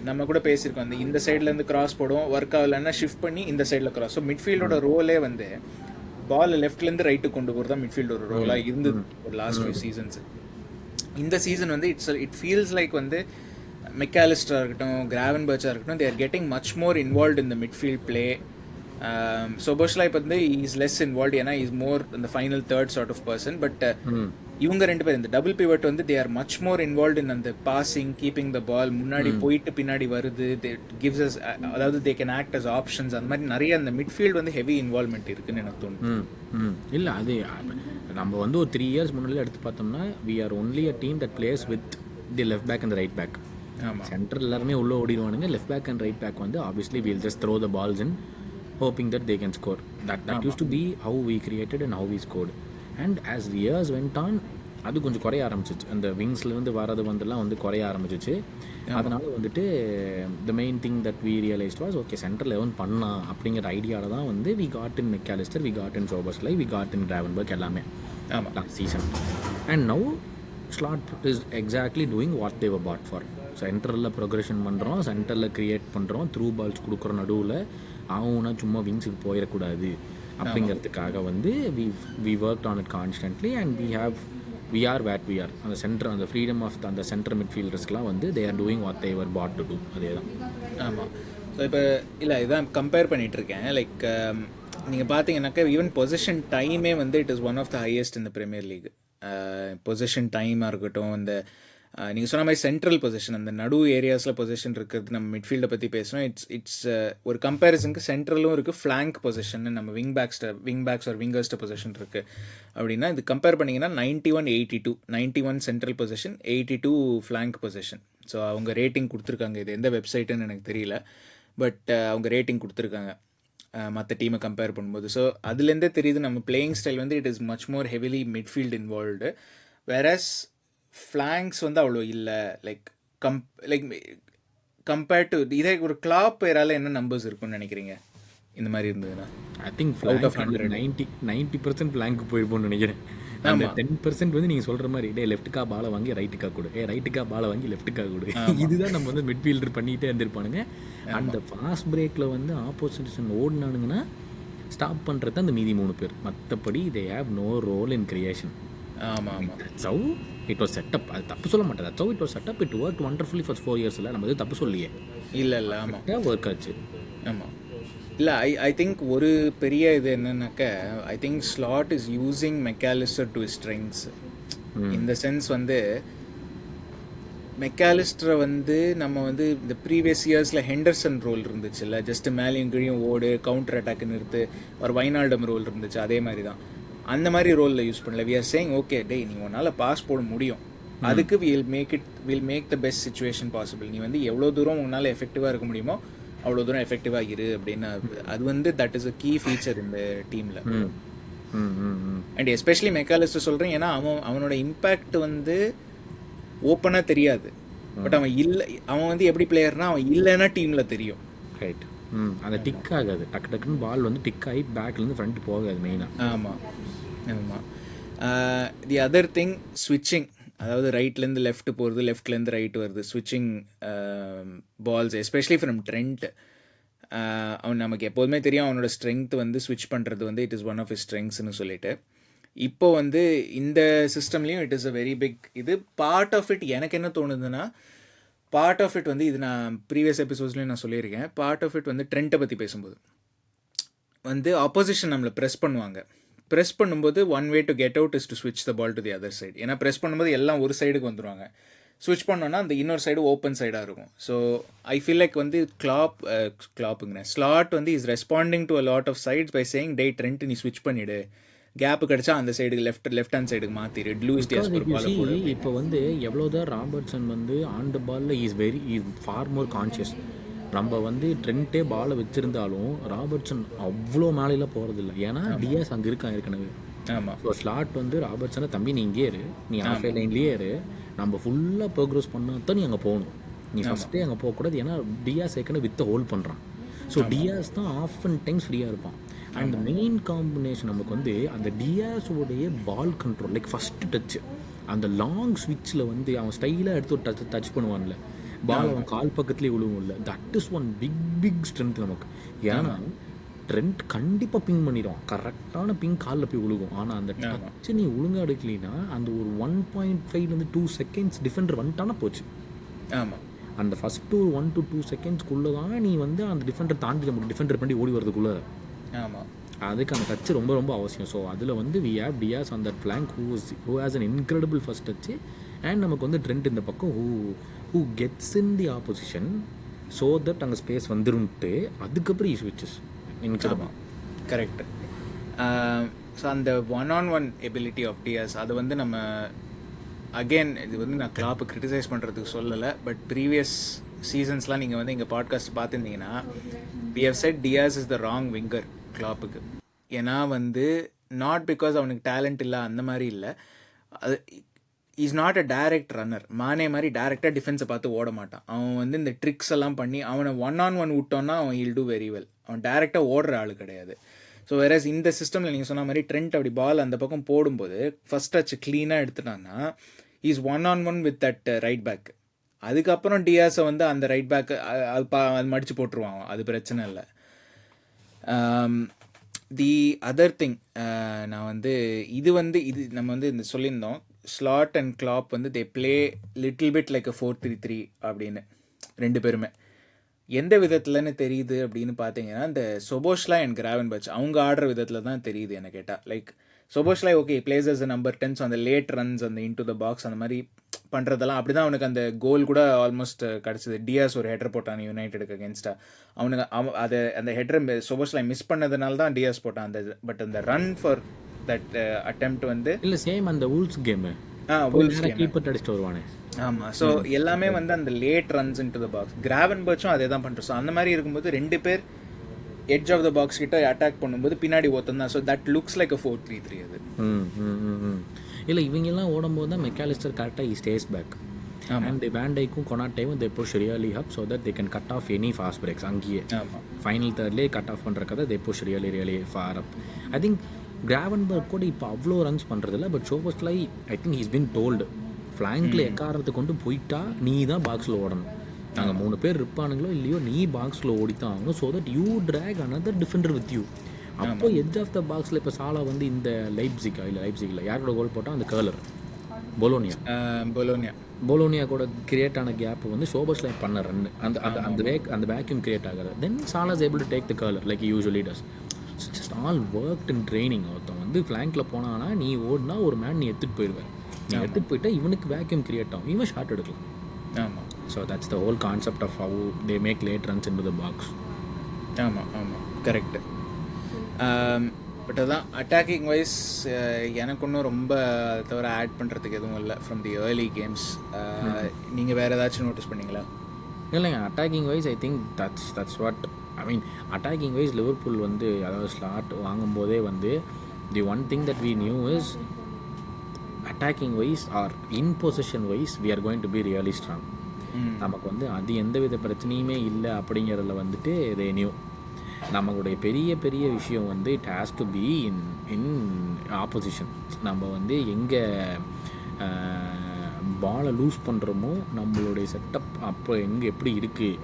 நம்ம கூட பேசியிருக்கோம். இந்த சைட்லேருந்து கிராஸ் போடுவோம், ஒர்க் ஆகலைன்னா ஷிஃப்ட் பண்ணி இந்த சைடில் கிராஸ். ஸோ மிட்ஃபீல்டோட ரோலே வந்து பால் லெஃப்ட்லேருந்து ரைட்டுக்கு கொண்டு போகிறது தான் மிட்ஃபீல்டோட ரோலாக இருந்தது ஒரு லாஸ்ட் ஃபியூ சீசன்ஸு. இந்த சீசன் வந்து இட் ஃபீல்ஸ் லைக் வந்து மெக்காலிஸ்டராக இருக்கட்டும், கிராவன்பர்ச்சாக இருக்கட்டும், they are getting much more involve in the midfield play. Szoboszlai இப்போ வந்து இஸ் லெஸ் இன்வால்வ், ஏன்னா இஸ் மோர் இந்த final third sort of person. But இவங்க ரெண்டு பேர் இந்த டபுள் பிவட் வந்து they are much more involve in அந்த பாசிங், கீப்பிங் த பால், முன்னாடி போயிட்டு பின்னாடி வருது, கிவ்ஸ் அஸ், அதாவது they can act as options. அந்த மாதிரி நிறைய அந்த மிட்ஃபீல்டு வந்து ஹெவி இன்வால்வ்மெண்ட் இருக்குன்னு எனக்கு தோணுது. இல்லை அது நம்ம வந்து ஒரு 3 years முன்னாடி எடுத்து பார்த்தோம்னா we are only a team that plays with the left back and right back. Centre எல்லாருமே உள்ளே ஓடிடுவானுங்க. Left back and right back வந்து obviously will just throw the balls in hoping that they can score. That used to be how we created and how we scored. And as the years went on, அது கொஞ்சம் குறைய ஆரம்பிச்சிச்சு. அந்த விங்ஸ்லேருந்து வரது வந்துலாம் வந்து குறைய ஆரம்பிச்சிச்சு. அதனால் வந்துட்டு the main thing that we realized was okay, centre 11 பண்ணலாம் அப்படிங்கிற ஐடியாவில் தான் வந்து we got in McAllister, we got in Szoboszlai, we got in Gravenberch எல்லாமே last season. And now Slot is exactly doing what they were bought for. சென்டரில் progression பண்ணுறோம், சென்டரில் create பண்ணுறோம், த்ரூ பால்ஸ் கொடுக்குறோம், நடுவில் அவனா சும்மா விங்ஸுக்கு போயிடக்கூடாது அப்படிங்கிறதுக்காக வந்து we worked on it constantly and we are where we are. அந்த சென்டர், அந்த ஃப்ரீடம் ஆஃப் அந்த சென்டர் மிட்ஃபீல்டர்ஸ்க்குலாம் வந்து they are doing what they were bought to do. அதே தான். ஆமாம். ஸோ இப்போ இல்லை இதான் கம்பேர் பண்ணிகிட்ருக்கேன். லைக் நீங்கள் பார்த்தீங்கன்னாக்கா ஈவன் பொசிஷன் டைமே வந்து it is one of the highest இந்த ப்ரீமியர் லீக். பொசிஷன் டைமாக இருக்கட்டும், இந்த நீங்கள் சொன்ன மாதிரி சென்ட்ரல் பொசிஷன், அந்த நடு ஏரியாஸில் பொசிஷன் இருக்கிறது. நம்ம மிட்ஃபீல்டை பற்றி பேசுகிறோம். இட்ஸ் ஒரு கம்பேரிசனுக்கு சென்ட்ரலும் இருக்குது, ஃப்ளாங்க் பொசிஷன், நம்ம விங் பேக்ஸ் ஒரு விங்கர்ஸ்ட பொசிஷன் இருக்குது அப்படின்னா இது கம்பேர் பண்ணிங்கன்னா 91 central position, 82 flank position. So அவங்க ரேட்டிங் கொடுத்துருக்காங்க. இது எந்த வெப்சைட்டுன்னு எனக்கு தெரியல, பட் அவங்க ரேட்டிங் கொடுத்துருக்காங்க மற்ற டீமை கம்பேர் பண்ணும்போது. ஸோ அதுலேருந்தே தெரியுது நம்ம பிளேயிங் ஸ்டைல் வந்து it is much more heavily midfield involved. Whereas flanks வந்து அவ்வளோ இல்லை. லைக் கம்பேர்ட் டு இதே ஒரு கிளாப் பேரால் என்ன நம்பர்ஸ் இருக்குன்னு நினைக்கிறீங்க இந்த மாதிரி இருந்ததுன்னா? I think out of 90% flank போயிருப்போம்னு நினைக்கிறேன். அந்த 10% வந்து நீங்கள் சொல்கிற மாதிரி டே லெஃப்ட்டுக்கா பாலை வாங்கி ரைட்டுக்கா கொடு, ரைட்டுக்கா பாலை வாங்கி லெஃப்ட்டுக்கா கொடு, இதுதான் நம்ம வந்து மிட்ஃபீல்டர் பண்ணிகிட்டே இருந்திருப்பானுங்க. அந்த ஃபாஸ்ட் பிரேக்கில் வந்து ஆப்போசிஷன் ஓடினானுங்கன்னா ஸ்டாப் பண்ணுறது அந்த மீதி 3 பேர். மற்றபடி they have no role in creation. ஆமாம். So it was set up. அது தப்பு சொல்ல மாட்டேன். So it was set up. It work wonderfully for 4 years. நம்ம இது தப்பு சொல்லியே இல்லை. ஆமாம், ஒர்க் ஆச்சு. ஆமாம். இல்லை, ஐ திங்க் ஒரு பெரிய இது என்னன்னாக்கா, I think slot is using Mac Allister to strengths. இந்த சென்ஸ் வந்து மெக்காலிஸ்டரை வந்து நம்ம வந்து இந்த ப்ரீவியஸ் இயர்ஸில் ஹெண்டர்சன் ரோல் இருந்துச்சு இல்லை, ஜஸ்ட் மேலேயும் கீழையும் ஓடு, கவுண்டர் அட்டாக்கு நிறுத்து, ஒரு வைனால்டம் ரோல் இருந்துச்சு. அதே மாதிரி தான் அந்த மாதிரி ரோலில் யூஸ் பண்ணல. வி ஆர் சேயிங் ஓகே டே நீ உன்னால் பாஸ் போட முடியும், அதுக்கு will make the best situation possible. நீ வந்து எவ்வளோ தூரம் உன்னால் எஃபெக்டிவாக இருக்க முடியுமோ அவ்வளோ தூரம் எஃபெக்டிவாக இரு அப்படின்னு. அது வந்து that is a key feature இந்த டீமில். அண்ட் எஸ்பெஷலி மெக்காலிஸ்டர் சொல்கிறேன், ஏன்னா அவனோட இம்பேக்ட் வந்து ஓப்பனாக தெரியாது. பட் அவன் வந்து எப்படி பிளேயர்னா அவன் இல்லைன்னா டீமில் தெரியும். ரைட். அந்த டிக் ஆகாது, டக்கு டக்குன்னு பால் வந்து டிக் ஆகி பேக்லேருந்து ஃப்ரண்ட் போகாது மெயினாக. ஆமாம். தி அதர் திங் ஸ்விட்சிங், அதாவது ரைட்லேருந்து லெஃப்ட் போகிறது, லெஃப்ட்லேருந்து ரைட் வருது, ஸ்விட்சிங் பால்ஸ் எஸ்பெஷலி ஃப்ரம் ட்ரெண்ட். அவன் நமக்கு எப்போதுமே தெரியும் அவனோட ஸ்ட்ரென்த் வந்து ஸ்விட்ச் பண்ணுறது வந்து it is one of his ஸ்ட்ரெங்க்ஸ்னு சொல்லிட்டு. இப்போ வந்து இந்த சிஸ்டம்லேயும் it is a very big இது பார்ட் ஆஃப் இட். எனக்கு என்ன தோணுதுன்னா பார்ட் ஆஃப் இட் வந்து இது நான் ப்ரீவியஸ் எபிசோட்ஸ்லேயும் நான் சொல்லியிருக்கேன். பார்ட் ஆஃப் இட் வந்து ட்ரெண்ட்டை பற்றி பேசும்போது வந்து ஆப்போசிஷன் நம்மளை ப்ரெஸ் பண்ணுவாங்க. ப்ரெஸ் பண்ணும்போது one way to get out is to ஸ்விட்ச் the ball to the other side. ஏன்னா ப்ரெஸ் பண்ணும்போது எல்லாம் ஒரு சைடுக்கு வந்துடுவாங்க. ஸ்விட்ச் பண்ணோன்னா அந்த இன்னொரு சைடு ஓப்பன் சைடாக இருக்கும். ஸோ ஐ ஃபீல் லைக் வந்து கிளாப்புங்கிறேன் ஸ்லாட் வந்து is responding to a lot of sides by saying டே ட்ரெண்ட் நீ ஸ்விட்ச் பண்ணிவிடு, கேப்பு கிடச்சா அந்த சைடுக்கு லெஃப்ட் ஹேண்ட் சைடுக்கு மாற்றிடு, லூயிஸ் டியாஸ் ஒரு பால் போடு. இப்போ வந்து எவ்வளோதான் ராபர்ட்சன் வந்து ஆன் த பாலில் இஸ் ஃபார் மோர் கான்ஷியஸ். நம்ம வந்து ட்ரெண்ட்டே பாலை வச்சுருந்தாலும் ராபர்ட்சன் அவ்வளோ மேலையில் போகிறதில்ல, ஏன்னா டியாஸ் அங்கே இருக்கான் ஏற்கனவே. ஆமாம். ஸோ ஸ்லாட் வந்து ராபர்ட்சனை தம்பி நீ இங்கே இரு, நீ ஆஃப் லைன்லேயே இரு, நம்ம ஃபுல்லாக ப்ரோக்ரஸ் பண்ணால் தான் நீ அங்கே போகணும். நீ ஃபஸ்ட்டே அங்கே போகக்கூடாது. ஏன்னா டியாஸ் ஏற்கனவே வித்தை ஹோல்ட் பண்ணுறான். ஸோ டியாஸ் தான் ஆஃப் அண்ட் டைம்ஸ் ஃப்ரீயாக இருப்பான். அண்ட் மெயின் காம்பினேஷன் நமக்கு வந்து அந்த டியாஸோடைய ball control, like first touch, அந்த லாங் ஸ்விட்சில் வந்து அவன் ஸ்டைலாக எடுத்து ஒரு டச் பண்ணுவான்ல, பால் அவன் கால் பக்கத்துலேயே விழுவும் இல்லை. That is one big strength நமக்கு. ஏன்னா ட்ரெண்ட் கண்டிப்பாக பிங் பண்ணிடுவான், கரெக்டான பிங் காலில் போய் விழுகும். ஆனால் அந்த டச்சு நீ ஒழுங்காக எடுக்கலின்னா அந்த ஒரு 1.5 2 செகண்ட்ஸ் டிஃபெண்டர் வந்துட்டானா போச்சு. ஆமாம், அந்த ஃபஸ்ட்டு ஒரு 1 to 2 செகண்ட்ஸ்க்குள்ளே தான் நீ வந்து அந்த டிஃபெண்டர் தாண்டி நமக்கு டிஃபெண்டர் பண்ணி ஓடி வரதுக்குள்ளே. ஆமாம், அதுக்கு அந்த டச்சு ரொம்ப ரொம்ப அவசியம். ஸோ அதில் வந்து we have Diaz on that flank who has an incredible first touch. And நமக்கு வந்து ட்ரெண்ட் இந்த பக்கம் who gets in the opposition so that அங்கே ஸ்பேஸ் வந்துருன்ட்டு அதுக்கப்புறம் ஈ ஸ்விட்சஸ் இன்க்ரெடிபிள். கரெக்ட். ஸோ அந்த 1-on-1 எபிலிட்டி ஆஃப் டியாஸ் அது வந்து நம்ம அகெயின் இது வந்து நான் கிளாப்பை கிரிட்டிசைஸ் பண்ணுறதுக்கு சொல்லலை, பட் ப்ரீவியஸ் சீசன்ஸ்லாம் நீங்கள் வந்து எங்கள் பாட்காஸ்ட் பார்த்துருந்தீங்கன்னா we have said Diaz is the wrong winger கிளாப்புக்கு. ஏன்னா வந்து நாட் பிகாஸ் அவனுக்கு டேலண்ட் இல்லை அந்த மாதிரி இல்லை, அது is not a direct runner. மானே மாதிரி டேரெக்டாக டிஃபென்ஸை பார்த்து ஓட மாட்டான். அவன் வந்து இந்த ட்ரிக்ஸ் எல்லாம் பண்ணி அவனை 1-on-1 விட்டோன்னா அவன் இல் டூ வெரி வெல். அவன் டேரெக்டாக ஓடுற ஆள் கிடையாது. ஸோ வேற இந்த சிஸ்டமில் நீங்கள் சொன்ன மாதிரி ட்ரெண்ட் அப்படி பால் அந்த பக்கம் போடும்போது ஃபஸ்ட் டச் க்ளீனாக எடுத்துட்டான்னா is 1-on-1 with that right back. அதுக்கப்புறம் டியாஸை வந்து அந்த ரைட் பேக்கு அது மடித்து போட்டுருவான், அது பிரச்சனை இல்லை. தி அதர் திங் நான் வந்து இது நம்ம வந்து இந்த சொல்லியிருந்தோம், ஸ்லாட் அண்ட் கிளாப் வந்து they play little bit like a 4-3-3 அப்படின்னு. ரெண்டு பேருமே எந்த விதத்துலன்னு தெரியுது அப்படின்னு பார்த்தீங்கன்னா இந்த சொபோஸ்லா அண்ட் கிராவன்பர்ச் அவங்க ஆடுற விதத்தில் தான் தெரியுது என்ன கேட்டால். Like Szoboszlai okay plays as number 10, so அந்த லேட் ரன்ஸ் அந்த இன்டு த பாக்ஸ் அந்த மாதிரி பண்ணுறதெல்லாம் அப்படி தான் அவனுக்கு அந்த கோல் கூட ஆல்மோஸ்ட் கிடச்சிது. டியாஸ் ஒரு ஹெட்ரு போட்டான் யுனைடெடுக்கு அகேன்ஸ்டாக. அவனுக்கு அதை அந்த ஹெட்ரை சொபோஸ்லா மிஸ் பண்ணதுனால தான் டியாஸ் போட்டான் அந்த. பட் அந்த ரன் ஃபார் தட் அட்டெம்ப்ட் வந்து இல்லை சேம் அந்த வூல்ஸ் கேமு கீப்பர் அடிச்சுட்டு வருவானே. ஆமாம், ஸோ எல்லாமே வந்து அந்த late runs into the box. கிராவன்பர்ச்சும் அதே தான் பண்ணுறோம். ஸோ அந்த மாதிரி இருக்கும்போது ரெண்டு பேர் எட்ஜ் ஆஃப் த பாக்ஸ் கிட்ட அட்டாக் பண்ணும்போது பின்னாடி ஒருத்தன் தான். So that looks like a 4-3-3 அது. இல்லை இவங்கெல்லாம் ஓடும்போது தான் மெக்காலிஸ்டர் கரெக்டாக ஸ்டேஸ் பேக். அண்ட் வேண்டைக்கும் கொனாட்டேவும் they push really up so that they can cut off any fast breaks. அங்கேயே ஃபைனல் தேர்ட்லேயே கட் ஆஃப் பண்ணுற கதை they push really for up. I think Gravenberch கூட இப்போ அவ்வளோ ரன்ஸ் பண்ணுறதில்ல, but Szoboszlai I think he's been told ஃப்ளாங்கில் எக்காரத்தை கொண்டு போயிட்டா நீ தான் பாக்ஸில் ஓடணும். நாங்கள் 3 பேர் இருப்பானுங்களோ இல்லையோ நீ பாக்ஸில் ஓடித்தான் ஆகணும். So that you track another defender with you. அப்போ எட்ஜ் ஆஃப் த பாக்ஸில் இப்போ சாலா வந்து இந்த லைப்சிக்கில் யாரோட கோல் போட்டால் அந்த கர்லர் போலோனியா கூட கிரியேட் ஆன கேப் வந்து ஷோபோஸ்லை பண்ண ரன் அந்த வேக்யூம் கிரியேட் ஆகாது. Then Salah's able to take the curler like usually does. So just all work in training. ஒருத்தன் வந்து ஃப்ளாங்கில் போனான்னா நீ ஓடினா ஒரு மேன் நீ எடுத்துகிட்டு போயிடுவேன். நீ எடுத்துகிட்டு போயிட்டா இவனுக்கு வேக்யூம் கிரியேட் ஆகும், இவன் ஷாட் எடுக்கலாம். ஆமாம், so that's the whole concept of how they make late runs into the box. ஆமாம் கரெக்டு. பட் அதான் அட்டாக்கிங் வைஸ் எனக்கு ஒன்றும் ரொம்ப அதை தவிர ஆட் பண்ணுறதுக்கு எதுவும் இல்லை ஃப்ரம் தி ஏர்லி கேம்ஸ். நீங்கள் வேறு ஏதாச்சும் நோட்டீஸ் பண்ணீங்களா? இல்லைங்க, attacking wise I think that's what I mean. Attacking wise Liverpool வந்து அதாவது ஸ்லாட் வாங்கும்போதே வந்து the one thing that we knew is attacking wise are in position wise we are going to be really strong. நமக்கு வந்து அது எந்த வித பிரச்சனையுமே இல்லை அப்படிங்கிறதுல வந்துட்டு தே நியூ. நம்மளுடைய பெரிய விஷயம் வந்து it has to be in opposition. நம்ம வந்து எங்கே பாலை லூஸ் பண்ணுறோமோ நம்மளுடைய செட்டப் அப்போ எங்கே எப்படி இருக்குது,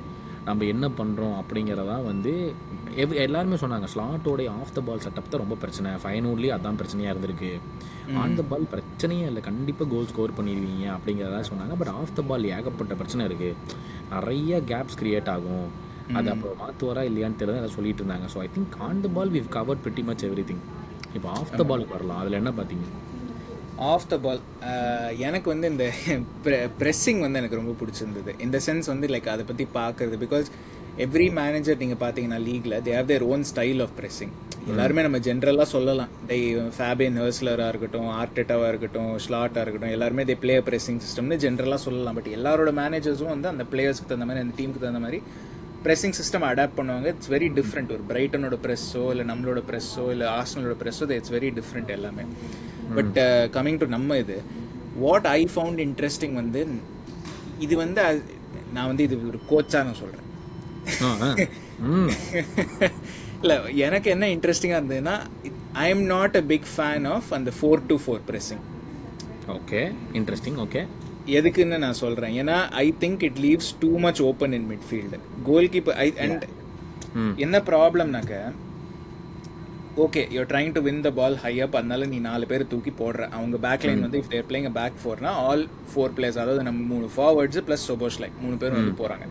நம்ம என்ன பண்ணுறோம் அப்படிங்கிறதா வந்து எல்லாருமே சொன்னாங்க. ஸ்லாட்டோடைய ஆஃப் த பால் செட்டப் தான் ரொம்ப பிரச்சனை, ஃபைனல்லேயே அதான் பிரச்சனையாக இருந்திருக்கு. ஆன் த பால் பிரச்சனையே இல்லை, கண்டிப்பாக கோல் ஸ்கோர் பண்ணிடுவீங்க அப்படிங்கிறதா சொன்னாங்க. பட் ஆஃப் த பால் ஏகப்பட்ட பிரச்சனை இருக்குது, நிறைய கேப்ஸ் க்ரியேட் ஆகும். அது அப்புறம் மாற்றுவாரா இல்லையான்னு தெரியல அதை சொல்லிட்டு இருந்தாங்க. So I think on the ball we've covered pretty much everything. இப்போ ஆஃப் த பாலுக்கு வரலாம், அதில் என்ன பார்த்தீங்க? ஆஃப் த பால் எனக்கு வந்து இந்த ப்ரெஸ்ஸிங் வந்து எனக்கு ரொம்ப பிடிச்சிருந்தது. இந்த சென்ஸ் வந்து லைக் அதை பற்றி பார்க்குறது. பிகாஸ் எவ்ரி மேனேஜர் நீங்கள் பார்த்தீங்கன்னா லீக்ல they have their own style of pressing. எல்லாருமே நம்ம ஜென்ரலாக சொல்லலாம், ஃபேபியன் ஹர்ஸ்லராக இருக்கட்டும், ஆர்டெட்டாவாக இருக்கட்டும், ஸ்லாட்டாக இருக்கட்டும், எல்லாருமே தே பிளே ப்ரெஸ்ஸிங் சிஸ்டம்னு ஜென்ரலாக சொல்லலாம். பட் எல்லாரோட மேனேஜர்ஸும் வந்து அந்த பிளேயர்ஸ்க்கு தகுந்த மாதிரி அந்த டீமுக்கு தகுந்த மாதிரி ப்ரெஸ்ஸிங் சிஸ்டம் அடாப்ட் பண்ணுவாங்க. It's very different. ஒரு பிரைட்டனோட ப்ரெஸ்ஸோ இல்லை நம்மளோட ப்ரெஸ்ஸோ இல்லை ஆர்சனலோட ப்ரெஸ்ஸோ இட்ஸ் வெரி டிஃப்ரெண்ட் எல்லாமே. பட் கம்மிங் டு நம்ம இது வாட் ஐ ஃபவுண்ட் இன்ட்ரெஸ்டிங் வந்து இது வந்து நான் வந்து இது ஒரு கோச்சா நான் சொல்றேன். இல்லை, எனக்கு என்ன இன்ட்ரெஸ்டிங்காக இருந்ததுன்னா, I am not a big fan of அந்த 4-2-4 ப்ரெஸ்ஸிங். Okay, interesting. ஓகே, எதுக்குன்னு நான் சொல்கிறேன். ஏன்னா I think it leaves too much open in midfield. Goalkeeper and என்ன ப்ராப்ளம்னாக்க, okay you're trying to win the ball high up, அதனால நீ 4 பேர் தூக்கி போடுற. அவங்க பேக் லைன் வந்து இஃப் தேர் பிளேயிங் பேக் 4னா ஆல் 4 பிளேயர்ஸ், அதாவது நம்ம 3 ஃபார்வர்ட்ஸ் ப்ளஸ் சோபோஸ்லை 3 பேர் வந்து போகிறாங்க.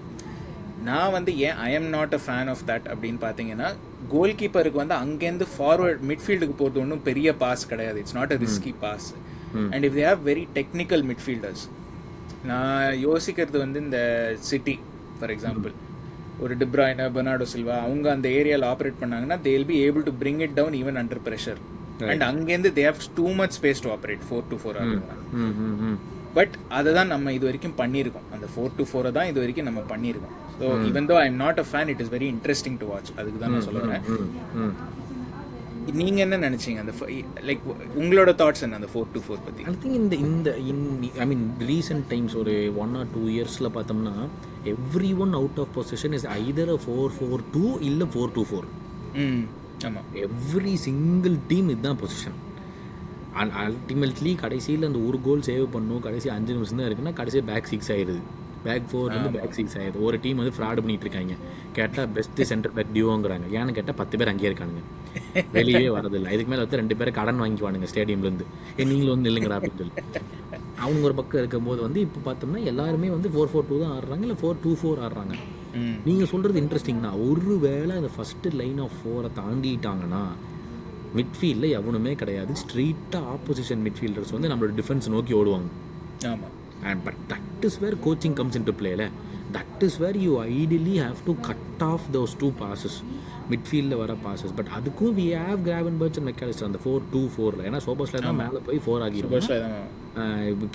நான் வந்து ஏன் I am not a fan of that அப்படின்னு பார்த்தீங்கன்னா, கோல் கீப்பருக்கு வந்து அங்கேருந்து ஃபார்வர்ட் மிட்ஃபீல்டுக்கு போகிறது ஒன்றும் பெரிய பாஸ் கிடையாது. It's not a risky pass. And if they have very technical midfielders, நான் யோசிக்கிறது வந்து இந்த சிட்டி ஃபார் எக்ஸாம்பிள், ஒரு டிப்ராய்னா, பெர்னார்டோ சில்வா, அவங்க அந்த ஏரியாவில் ஆப்ரேட் பண்ணாங்கன்னா they will be able to bring it down even under pressure. And அங்கேருந்து they have too much space to operate 4-2-4 ஆகுதுன்னா. பட் அதை தான் நம்ம இது வரைக்கும் பண்ணியிருக்கோம். அந்த 4-2-4 தான் இது வரைக்கும் நம்ம பண்ணியிருக்கோம். So even though I am not a fan, it is very interesting to watch. அதுக்கு தான் நான் சொல்லுறேன். நீங்க என்ன நினைச்சீங்க அந்த லைக் உங்களோட தாட்ஸ் என்ன அந்த 4-2-4 பத்தி? ஐ திங்க் இந்த ஐ மீன் ரீசெண்ட் டைம்ஸ் ஒரு 1 or 2 இயர்ஸ்ல பார்த்தோம்னா everyone out of position is either 4-4-2 இல்லை 4-2-4. ஆமாம், எவ்ரி சிங்கிள் டீம் இதுதான் பொசிஷன். அண்ட் அல்டிமேட்லி கடைசியில் அந்த ஒரு கோல் சேவ் பண்ணும், கடைசி 5 நிமிஷம் தான் இருக்குன்னா கடைசியாக பேக் 6 ஆயிடுது, பேக் 4 வந்து பேக் 6 ஆயிடுது. ஒரு டீம் வந்து ஃப்ராட் பண்ணிட்டு இருக்காங்க. கேட்டால் பெஸ்ட்டு சென்டர் பேக் டியோங்கிறாங்க. ஏன்னு கேட்டால் 10 பேர் அங்கேயே இருக்கானுங்க, வெளியே வரதில்லை. இதுக்கு மேலே வந்து 2 பேரை கடன் வாங்கிக்குவானுங்க ஸ்டேடியம்லேருந்து, நீங்களும் வந்து நில்லுங்கடா அப்படின்னு சொல்லி. அவங்க ஒரு பக்கம் இருக்கும்போது வந்து இப்போ பார்த்தோம்னா எல்லாருமே வந்து 4-4-2 தான் ஆடுறாங்க, இல்லை 4-2-4 ஆடுறாங்க. நீங்கள் சொல்கிறது இன்ட்ரெஸ்டிங்னா, ஒரு வேளை அந்த ஃபஸ்ட்டு லைன் ஆஃப் 4 தாண்டிட்டாங்கன்னா மிட்ஃபீல்டில் எவனுமே கிடையாது. ஸ்ட்ரீட்டாக ஆப்போசிஷன் மிட்ஃபீல்டர்ஸ் வந்து நம்மளோட டிஃபென்ஸ் நோக்கி ஓடுவாங்க. ஆமாம். And but that is where coaching comes into play. That is where you ideally have to cut off those 2 passes, midfield வர passes. But அதுக்கும் we have Gravenberch and McAllister அந்த 4-2-4. ஏன்னா சோபோஸ்ல தான் மேலே போய் 4 ஆகிரும்.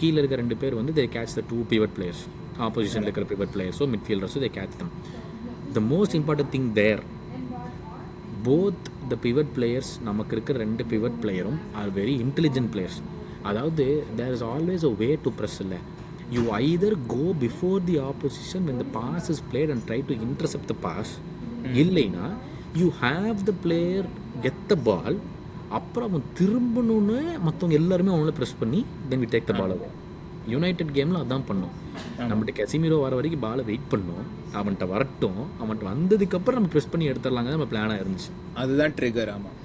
கீழே இருக்க 2 பேர் வந்து they catch the 2 pivot players, ஆப்போசிஷனில் இருக்கிற pivot players, so midfielders, so they catch them. The most important thing there, both the pivot players, நமக்கு இருக்கிற 2 pivot players are very intelligent players. அதாவது there is always a way to press. இல்லை, you either go before the opposition when the pass is played and try to intercept the pass, இல்லைனா you have the player get the ball, அப்புறம் அவன் திரும்பணுன்னு மற்றவங்க எல்லாருமே அவங்கள press பண்ணி then we take the ball away. United கேமில் அதான் பண்ணோம். நம்மகிட்ட கசிமிரோ வர வரைக்கும் பாலை வெயிட் பண்ணோம், அவன்கிட்ட வரட்டும், அவன்கிட்ட வந்ததுக்கப்புறம் நம்ம ப்ரெஸ் பண்ணி எடுத்துடலாங்க நம்ம பிளானாக இருந்துச்சு. அதுதான் ட்ரிகர். ஆமாம்,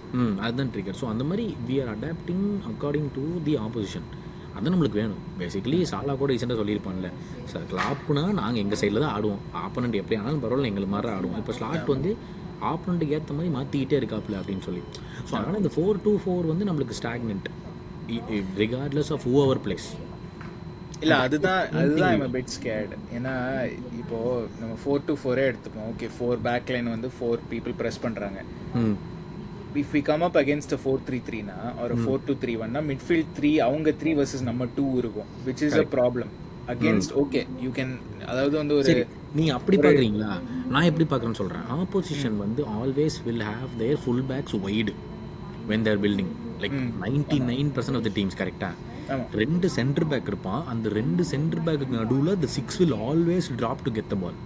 அதுதான் ட்ரிகர். ஸோ அந்த மாதிரி we are adapting according to the opposition. அதுதான் நம்மளுக்கு வேணும். பேசிக்கலி சாலா கூட ரீசெண்டாக சொல்லியிருப்பான்ல, சார் கிளாப்னா நாங்கள் எங்கள் சைடில் தான் ஆடுவோம், ஆப்போனண்ட் எப்படி ஆனாலும் பரவாயில்ல எங்களுக்கு மாதிரி ஆடுவோம். இப்போ ஸ்லாட் வந்து ஆப்போனண்ட்டுக்கு ஏற்ற மாதிரி மாற்றிக்கிட்டே இருக்காப்புல அப்படின்னு சொல்லி. ஸோ அதனால் இந்த 4-2-4 வந்து நம்மளுக்கு stagnant regardless of who our plays. இல்லை, அதுதான் ஐம் a bit scared. ஏன்னா இப்போது நம்ம 4-2-4 எடுத்துப்போம். ஓகே, 4 பேக் லைன் வந்து 4 people ப்ரெஸ் பண்ணுறாங்க. if we come up against a 4-3-3 or a 4-2-3-1 midfield 3 அவங்க 3 versus நம்ம 2 இருக்கும், which is a problem against. okay, you can, அதாவது வந்து ஒரு நீ அப்படி பார்க்குறீங்களா, நான் எப்படி பார்க்குறேன்னு சொல்கிறேன். ஆப்போசிஷன் வந்து always will have their full backs wide when they are building, like 99% of the teams. கரெக்டாக 2 சென்டர் பேக் இருப்பான், அந்த 2 சென்டர் பேக்கு நடுவில் the 6 will always drop to get the ball,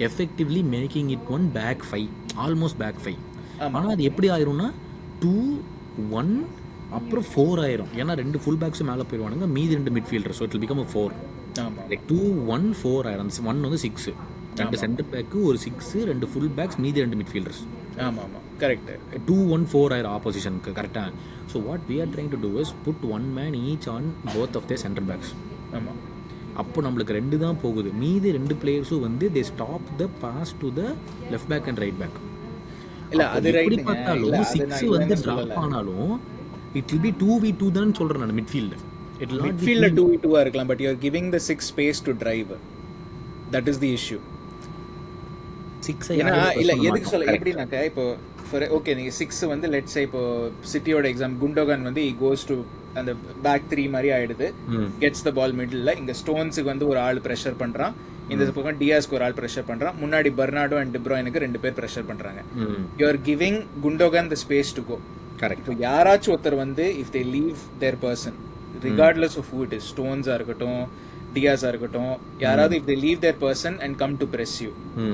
effectively making it one back 5, almost back 5. ஆனால் அது எப்படி ஆயிரும்னா 2-1 அப்புறம் 4 ஆயிரும். ஏன்னா 2 ஃபுல் பேக்ஸும் மேலே போயிடுவானுங்க, மீதி 2 midfielder. So it will become 4. Like 2-1-4 ஆயிரும். 1 வந்து 6, 2 சென்டர் பேக்கு, ஒரு 6, 2 ஃபுல் பேக்ஸ், மீதி 2 மிட்ஃபீல்டர்ஸ். ஆமாம், கரெக்ட். 2-1-4 ஆயிரும் ஆப்போசிஷனுக்கு. கரெக்டாக. So what we are trying to do is put 1 man each on both of their centre backs. ஆமாம், அப்போ நம்மளுக்கு 2 தான் போகுது, மீதி 2 பிளேயர்ஸும் வந்து they stop the pass to the left back and right back. இல்ல அது ரைட். பார்த்தாலும் 6 வந்து டிராப் ஆனாலும் it will be 2v2 தான் சொல்றேன் நான். Midfield it will not be 2v2 இருக்கலாம், but you are giving the 6 space to drive. that is the issue. 6 இல்ல எதுக்கு சொல்ல எப்படினாக்க, இப்போ ஓகே நீங்க 6 வந்து லெட்ஸ் சே இப்போ சிட்டியோட எக்ஸாம் குண்டோகன் வந்து he goes to அந்த பேக் 3 மாதிரி ஆயிடுது, gets the ball middle. இங்க ஸ்டோன்ஸுக்கு வந்து ஒரு ஆள் ப்ரெஷர் பண்றான், இந்த பக்கம் டியாஸ்க்கு ஒரு ஆள் ப்ரெஷர் பண்றான், முன்னாடி பெர்னார்டோ அண்ட் டிப்ராய்னுக்கு 2 பேர் ப்ரெஷர் பண்றாங்க. You are giving Gundogan the space to go. Correct. இப்போ யாராச்சும் ஒருத்தர் வந்து if they leave their person regardless of who it is, ஸ்டோன்ஸா இருக்கட்டும், டியாஸா இருக்கட்டும், யாராவது if they leave their person and come to press you,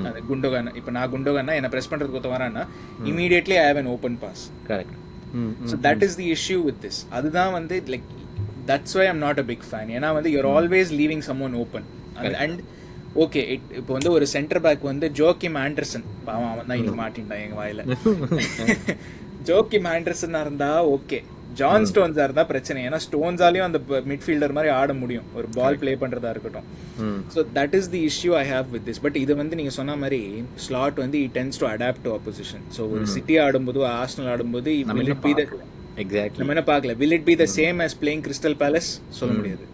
அது குண்டோகான், இப்போ நான் குண்டோகான்னா என்ன பிரஸ் பண்றதுக்கு ஒருத்த வரான்னா immediately I have an open pass. Correct. So that is the issue with this. அதுதான் வந்து like that's why I'm not a big fan. ஏன்னா வந்து you're always leaving someone open. And okay, இப்போ வந்து ஒரு சென்டர் பேக் வந்து Joachim Anderson, பாவம் அவன் தான் இன்னைக்கு மாட்டின்டான் எங்க வாயில. ஜோக்கிம் ஆண்டர்சனா இருந்தா ஓகே, ஜான் ஸ்டோன்ஸா இருந்தா பிரச்சனை. ஏன்னா ஸ்டோன்ஸாலையும் அந்த மிட்ஃபீல்டர் மாதிரி ஆட முடியும், ஒரு பால் பிளே பண்றதா இருக்கட்டும். So that is the issue I have with this. But இது வந்து நீங்க சொன்ன மாதிரி ஸ்லாட் வந்து it tends to adapt to opposition. So ஒரு சிட்டி ஆடும்போது, ஆர்சனல் ஆடும்போது நம்ம என்ன பார்க்கல, will it be the same as playing Crystal Palace? சொல்ல முடியாது.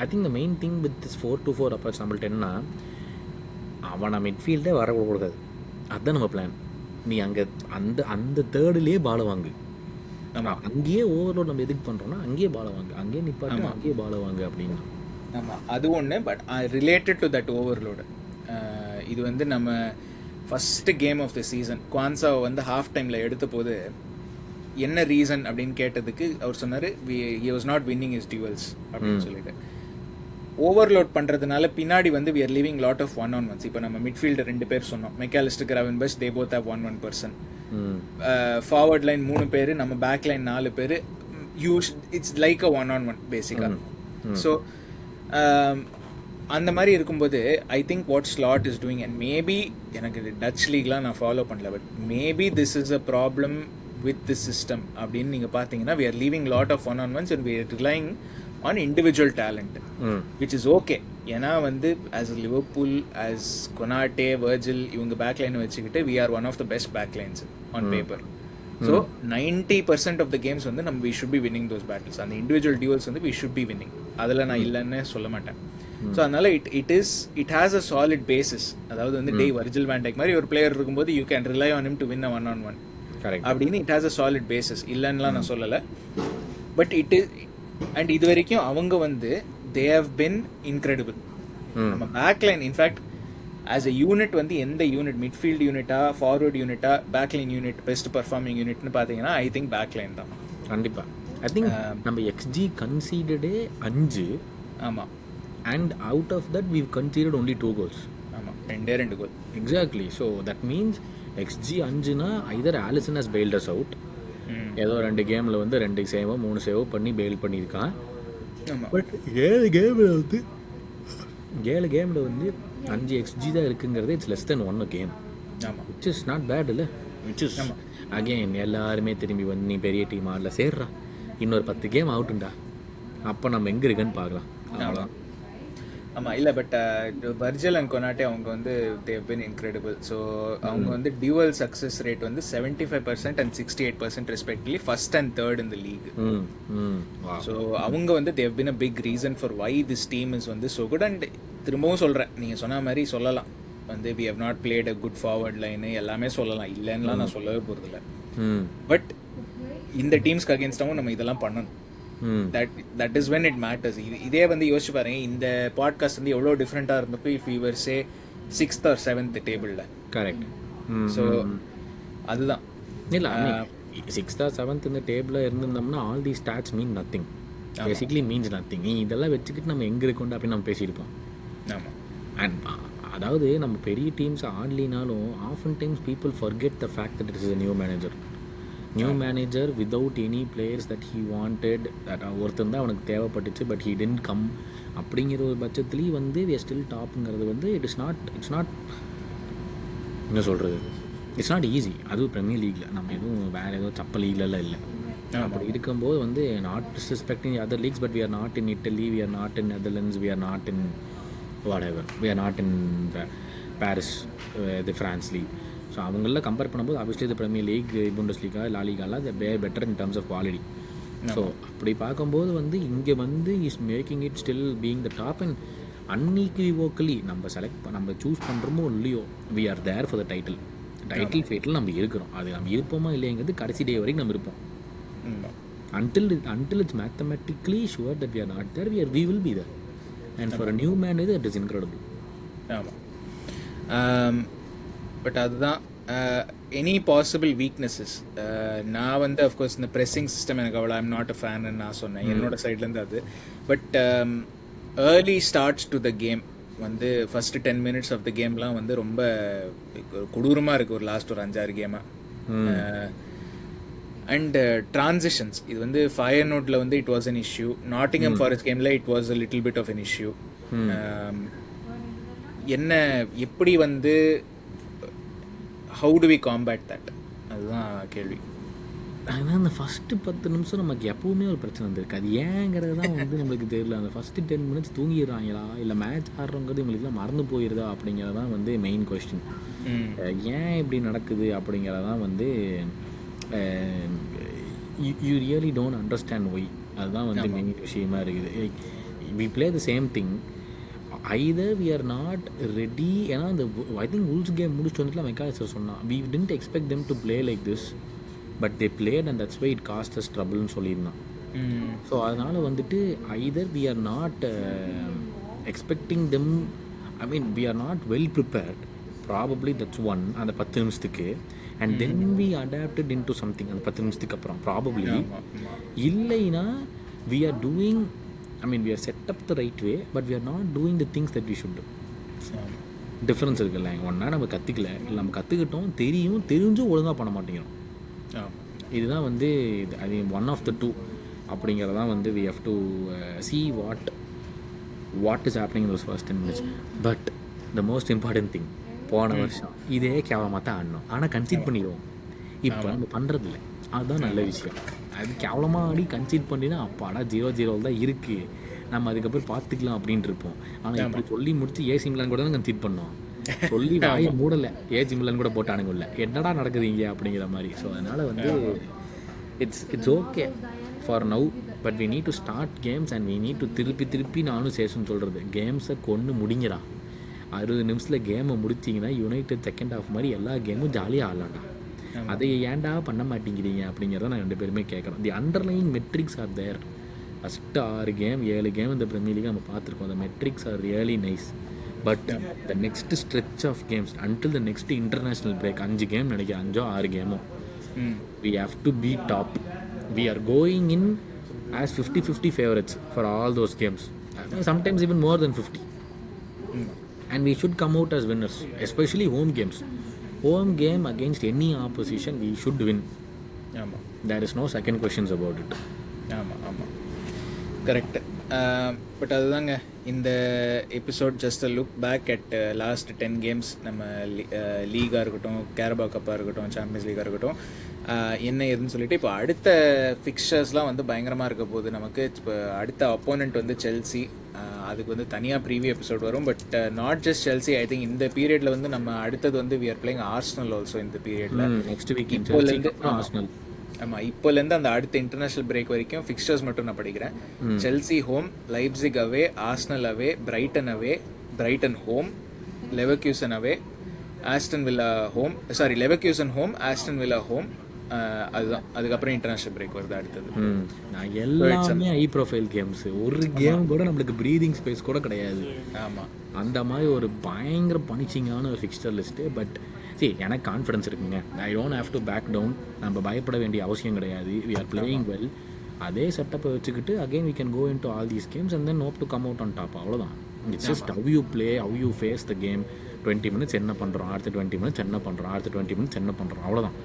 I think the main thing with this 4-4 approach நம்மள்ட்ட என்னன்னா, அவனை மிட்ஃபீல்டே வர கொடுக்காது. அதுதான் நம்ம பிளான். நீ அங்கே அந்த தேர்டுலேயே பாலை வாங்கு. அங்கேயே ஓவர்லோட் நம்ம எதுக்கு பண்ணுறோம்னா, அங்கேயே பாலை வாங்கு, அங்கேயே நிப்பாட்டு, அங்கேயே பாலை வாங்கு அப்படின்னா. ஆமாம், அது ஒன்று. But related to that overload, இது வந்து நம்ம first game of the season குவான்சாவை வந்து ஹாஃப் டைமில் எடுத்த போது என்ன ரீசன் அப்படின்னு கேட்டதுக்கு அவர் சொன்னார், he was not winning his duels அப்படின்னு சொல்லிட்டு. ஓவர்லோட் பண்ணுறதுனால பின்னாடி வந்து we are leaving lot of 1-on-1s. இப்போ நம்ம மிட்ஃபீல்டர் 2 பேர் சொன்னோம், Mac Allister, Gravenberch, they both have 1-1 person. Forward line 3 பேர், நம்ம பேக் லைன் 4 பேர். இட்ஸ் லைக் அ 1-on-1 பேசிக்காக. ஸோ அந்த மாதிரி இருக்கும்போது I think what slot is doing, and maybe எனக்கு டச் லீக்லாம் நான் ஃபாலோ பண்ணல, but maybe this is a problem with tissue system அப்படின்னு நீங்கள் பார்த்தீங்கன்னா, we are leaving lot of 1-on-1s and we are relying on individual talent, which is okay. ஏன்னா வந்து as Liverpool, as Konate, Virgil, இவங்க பேக்லைனை வச்சுக்கிட்டு we are one of the best backlines on paper. So 90% of the games வந்து நம்ம we should be winning those battles. அந்த individual duels வந்து we should be winning. அதில் நான் இல்லைன்னு சொல்ல மாட்டேன். ஸோ அதனால it has a solid basis. அதாவது வந்து Virgil van Dijk மாதிரி ஒரு பிளேயர் இருக்கும்போது you can rely on him to win a 1-on-1 அப்படின்னு it has a solid basis. இல்லைன்னுலாம் நான் சொல்லலை. பட் இட் இஸ், அண்ட் இது வரைக்கும் அவங்க வந்து தே ஹவ் பின் இன்க்ரெடிபிள். நம்ம backline in fact as a unit வந்து எந்த யூனிட், மிட்ஃபீல்டு யூனிட்டா, ஃபார்வர்ட் யூனிட்டா, பேக்லைன் யூனிட் பெஸ்ட் பர்ஃபார்மிங் யூனிட்னு பார்த்தீங்கன்னா ஐ திங்க் பேக்லைன் தான். கண்டிப்பாக. ஐ திங்க் நம்ம எக்ஸ்ஜி கன்சீடடே 5. ஆமாம். And out of that we've conceded only 2 goals. ஆமாம், 2 கோல். Exactly. So that means XG 5னா either Alisson has bailed us out, ஏதோ 2 கேமில் வந்து 2 சேவோ 3 சேவோ பண்ணி பெயில் பண்ணியிருக்கான். பட் 7 கேமில் வந்து 5 XG தான் இருக்குங்கிறது it's less than 1 game. Which is not bad இல்லை. விச் இஸ் அகெயின் எல்லாருமே திரும்பி வந்து நீ பெரிய டீம் ஆடல, சேர்றா இன்னொரு 10 கேம் அவுட்டுண்டா, அப்போ நம்ம எங்கே இருக்குன்னு பார்க்கலாம். அவ்வளோதான். ஆமாம், இல்லை பட் வர்ஜில் அண்ட் கொனாட்டே அவங்க வந்து they have been incredible. So அவங்க வந்து டியூவல் சக்ஸஸ் ரேட் வந்து 75% and 68% respectively first and third in the league. So அவங்க வந்து they have been a big reason for why this team is வந்து so good. And திரும்பவும் சொல்கிறேன், நீங்கள் சொன்ன மாதிரி சொல்லலாம் வந்து we have not played a good forward line எல்லாமே சொல்லலாம், இல்லைன்னுலாம் நான் சொல்லவே போகிறதில்ல. பட் இந்த டீம்ஸ்க்கு அகேன்ஸ்டாகவும் நம்ம இதெல்லாம் பண்ணணும். that is when it matters. இதே வந்து யோசிச்சு பாருங்க, இந்த பாட்காஸ்ட் வந்து எவ்வளோ டிஃப்ரெண்ட்டாக இருந்தப்போ if you were say 6th or 7th டேபிளில். கரெக்ட். ஸோ அதுதான். இல்லை 6th or 7th இந்த டேபிளில் இருந்திருந்தோம்னா all the stats mean nothing, basically means nothing. நீ இதெல்லாம் வச்சுக்கிட்டு நம்ம எங்கே இருக்கோண்டா அப்படின்னு நம்ம பேசியிருப்போம். ஆமாம். அண்ட் அதாவது நம்ம பெரிய டீம்ஸ் ஆடலினாலும் often times people forget the fact that it is a new manager without any players that he wanted, that ஒருத்தன் தான் அவனுக்கு தேவைப்பட்டுச்சு, பட் ஹீ டென்ட் கம். அப்படிங்கிற ஒரு பட்சத்துலேயும் வந்து வி ஆர் ஸ்டில் டாப்புங்கிறது வந்து இட்ஸ் நாட் என்ன சொல்கிறது, இட்ஸ் நாட் ஈஸி. அதுவும் ப்ரீமியர் லீக்கில் நம்ம எதுவும் வேறு ஏதோ சப்ப லீக்லலாம் இல்லை. அப்படி இருக்கும்போது வந்து not disrespecting other leagues, but we are not in Italy, we are not in Netherlands, we are not in whatever, we are not in Paris, the France league. ஸோ அவங்களெலாம் கம்பேர் பண்ணும்போது ஆப்வியஸ்லி இந்த ப்ரீமியர் லீக், புண்டஸ்லீகா, லாலிகாலாம் the better in terms of quality. So அப்படி பார்க்கும்போது வந்து இங்கே வந்து is making it still being the top. And unequivocally நம்ம சூஸ் பண்ணுறோமோ இல்லையோ we are there for the title ஃபேட்டில் நம்ம இருக்கிறோம். அது நம்ம இருப்போமா இல்லைங்கிறது கடைசி டே வரைக்கும் நம்ம இருப்போம். until it's mathematically sure that we are not there, we will be there. And for a new manager it is incredible. But அதுதான் எனி பாசிபிள் வீக்னஸஸ். நான் வந்து அஃப்கோர்ஸ் இந்த ப்ரெஸ்ஸிங் சிஸ்டம் எனக்கு அவ்வளோ ஐம் நாட் அ ஃபேன்னு நான் சொன்னேன் என்னோட சைட்லேருந்து அது. But early starts to the game வந்து ஃபர்ஸ்ட் 10 minutes ஆஃப் த கேம்லாம் வந்து ரொம்ப கொடூரமாக இருக்குது ஒரு லாஸ்ட் ஒரு 5-6 கேமாக. அண்ட் ட்ரான்சிஷன்ஸ் இது வந்து ஃபயர் நோட்டில் வந்து it was an issue, Nottingham Forest கேமில் it was a little bit of an issue. என்ன எப்படி வந்து how do we combat that, அதுதான் கேள்வி. ஆனால் அந்த ஃபஸ்ட்டு 10 நிமிஷம் நமக்கு எப்போவுமே ஒரு பிரச்சனை வந்திருக்கு. அது ஏங்கிறது தான் வந்து நம்மளுக்கு தெரியல. அந்த ஃபஸ்ட்டு 10 minutes தூங்கிடுறாங்களா இல்லை மேட்ச் ஆடுறவங்கிறது இவங்களுக்குலாம் மறந்து போயிடுதா அப்படிங்கிறது தான் வந்து மெயின் கொஸ்டின். ஏன் இப்படி நடக்குது அப்படிங்கிறதான் வந்து you really don't understand why. அதுதான் வந்து மெயின் விஷயமா இருக்குது. We play the same thing, either we are not ready. ஏன்னா அந்த ஐ திங்க் உல்ஸ் கேம் முடிச்சுட்டு வந்துட்டுலாம் மெக்கானிசர் சொன்னான், we tend expect them to play like this but they played and that's why it cost us ட்ரபிள்னு சொல்லியிருந்தான். ஸோ அதனால் வந்துட்டு either we are not expecting them, I mean we are not well prepared, probably that's one அந்த 10 நிமிஷத்துக்கு. And then we adapted in to something அந்த 10 நிமிஷத்துக்கு அப்புறம் ப்ராபப்ளி. இல்லைன்னா we are doing, I mean we are set up the right way but we are not doing the things that we should do. Difference இருக்குல்ல, ஒன்றா நம்ம கற்றுக்கல, இல்லை நம்ம கற்றுக்கிட்டோம் தெரிஞ்சும் ஒழுங்காக பண்ண மாட்டேங்கிறோம். இதுதான் வந்து அது ஒன் ஆஃப் த டூ அப்படிங்கிறதான் வந்து we have to see what is happening in those first 10 minutes. But the most important thing, போன வருஷம் இதே கேவலமாக தான் ஆடணும், ஆனால் கன்சீட் பண்ணிடுவோம். இப்போ நம்ம பண்ணுறதில்ல, அதுதான் நல்ல விஷயம். அது கேவலமாக ஆடி கன்சீட் பண்ணினா அப்பாடா 0-0 தான் இருக்குது, நம்ம அதுக்கப்புறம் பார்த்துக்கலாம் அப்படின்ட்டு இருப்போம். ஆனால் இப்படி சொல்லி முடிச்சு ஏசி மிலான் கூட தான் கன்சீட் பண்ணோம், சொல்லி வாயை மூடலை, ஏசி மிலான் கூட போட்டானுங்க இல்லை, என்னடா நடக்குது இங்கே அப்படிங்கிற மாதிரி. ஸோ அதனால் வந்து it's okay for now but we need to start games and we need to திருப்பி நானும் சேஷன் சொல்கிறது, கேம்ஸை கொண்டு முடிங்கிறா. 60 நிமிஷத்தில் கேமை முடிச்சிங்கன்னா யுனைடெட் செகண்ட் ஹாஃப் மாதிரி எல்லா கேமும் ஜாலியாக ஆடலாம்டா. அதை ஏன்டா பண்ண மாட்டேங்கிறீங்க அப்படிங்கிறத நான் 2 பேருமே கேட்குறோம். The underline metrics are there. First 6 game 7 game இந்த ப்ரீமியர் லீக் நம்ம பார்த்துருக்கோம், அந்த metrics are really nice. But the next stretch of games until the next international break 5 game நினைக்கிறேன், 5-6 கேமோ we have to be top. We are going in as 50-50 favourites for all those games, sometimes even more than 50. And we should come out as winners, especially home games. Home game against any opposition we should win. There is no second questions about it. Correct. But அதுதாங்க இந்த episode just look back at last 10 games. நம்ம லீகாக இருக்கட்டும், கேரபா கப்பாக இருக்கட்டும், champions லீகாக இருக்கட்டும், என்ன ஏதுன்னு சொல்லிட்டு இப்போ அடுத்த ஃபிக்சர்ஸ்லாம் வந்து பயங்கரமாக இருக்க போகுது நமக்கு. இப்போ அடுத்த அப்போனண்ட் வந்து செல்சி, அதுக்கு வந்து தனியாக ப்ரீவியூ எபிசோட் வரும். But not just Chelsea, I think இந்த பீரியடில் வந்து நம்ம அடுத்தது வந்து we are playing Arsenal also இந்த பீரியடில். Next week Arsenal. ஆமாம், இப்போலேருந்து அந்த அடுத்த இன்டர்நேஷ்னல் பிரேக் வரைக்கும் ஃபிக்ஸ்டர்ஸ் மட்டும் நான் படிக்கிறேன். Chelsea home, Leipzig away, Arsenal away, Brighton home, Leverkusen away, Aston Villa home, Leverkusen home, Aston Villa home. அதுதான், அதுக்கப்புறம் இன்டர்நேஷ்னல் பிரேக் வருது அடுத்தது. நான் எல்லாமே ஹை ப்ரொஃபைல் கேம்ஸ், ஒரு கேம் கூட நம்மளுக்கு ப்ரீதிங் ஸ்பேஸ் கூட கிடையாது. ஆமாம், அந்த மாதிரி ஒரு பயங்கர பனிச்சிங்கான ஒரு ஃபிக்ஸ்டர் லிஸ்ட்டு. பட் எனக்கு கான்ஃபிடன்ஸ் இருக்குங்க, I don't have to back down. நம்ம பயப்பட வேண்டிய அவசியம் கிடையாது. We are playing well. அதே செட்டப்பை வச்சுக்கிட்டு again we can go in to all these games and then hope to come out on top. அவ்வளோதான். It's just how you play, how you face the game. 20 minutes என்ன பண்ணுறோம், அடுத்த 20 minutes என்ன பண்ணுறோம், அடுத்த 20 minutes என்ன பண்ணுறோம், அவ்வளோதான்.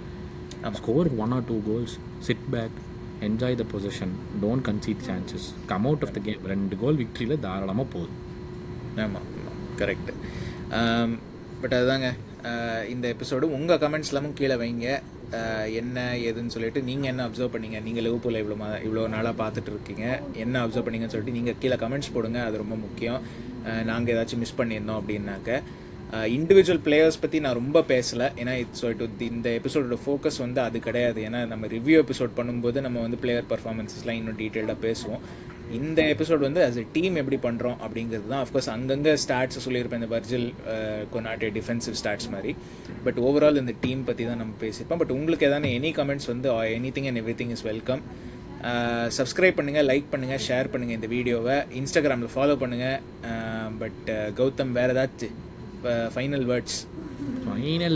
Score 1 or 2 goals, sit back, enjoy the possession, don't concede chances, come out of the game. 2 goal விக்ட்ரியில் தாராளமாக போகுது. ஆமாம், கரெக்டு. பட் அதுதாங்க இந்த எபிசோடு. உங்கள் கமெண்ட்ஸ் எல்லாமும் கீழே வைங்க, என்ன ஏதுன்னு சொல்லிட்டு நீங்கள் என்ன அப்சர்வ் பண்ணீங்க, நீங்கள் லிவர்பூலை இவ்வளோ நாளாக பார்த்துட்டு இருக்கீங்க, என்ன அப்சர்வ் பண்ணீங்கன்னு சொல்லிட்டு நீங்கள் கீழே கமெண்ட்ஸ் போடுங்க, அது ரொம்ப முக்கியம். நாங்கள் ஏதாச்சும் மிஸ் பண்ணியிருந்தோம் அப்படின்னாக்க. இண்டிவிஜுவல் பிளேயர்ஸ் பற்றி நான் ரொம்ப பேசலை, ஏன்னா இந்த எபிசோடோட ஃபோக்கஸ் வந்து அது கிடையாது. ஏன்னா நம்ம ரிவ்யூ எபிசோட் பண்ணும்போது நம்ம வந்து பிளேயர் பர்ஃபார்மன்ஸஸ்லாம் இன்னும் டீட்டெயில்டாக பேசுவோம். இந்த எபிசோட் வந்து ஆஸ் எ டீம் எப்படி பண்ணுறோம் அப்படிங்கிறது தான். அஃப்கோர்ஸ் அங்கங்கே ஸ்டாட்ஸ் சொல்லியிருப்பேன், இந்த வர்ஜில் கொனாட்டே டிஃபென்சிவ் ஸ்டாட்ஸ் மாதிரி. பட் ஓவரால் இந்த டீம் பற்றி தான் நம்ம பேசியிருப்போம். பட் உங்களுக்கு எதான எனி கமெண்ட்ஸ் வந்து anything and everything is welcome. Subscribe பண்ணுங்கள், லைக் பண்ணுங்கள், ஷேர் பண்ணுங்கள் இந்த வீடியோவை. இன்ஸ்டாகிராமில் ஃபாலோ பண்ணுங்கள். பட் கௌதம், வேறு ஏதாச்சும் ஃபைனல்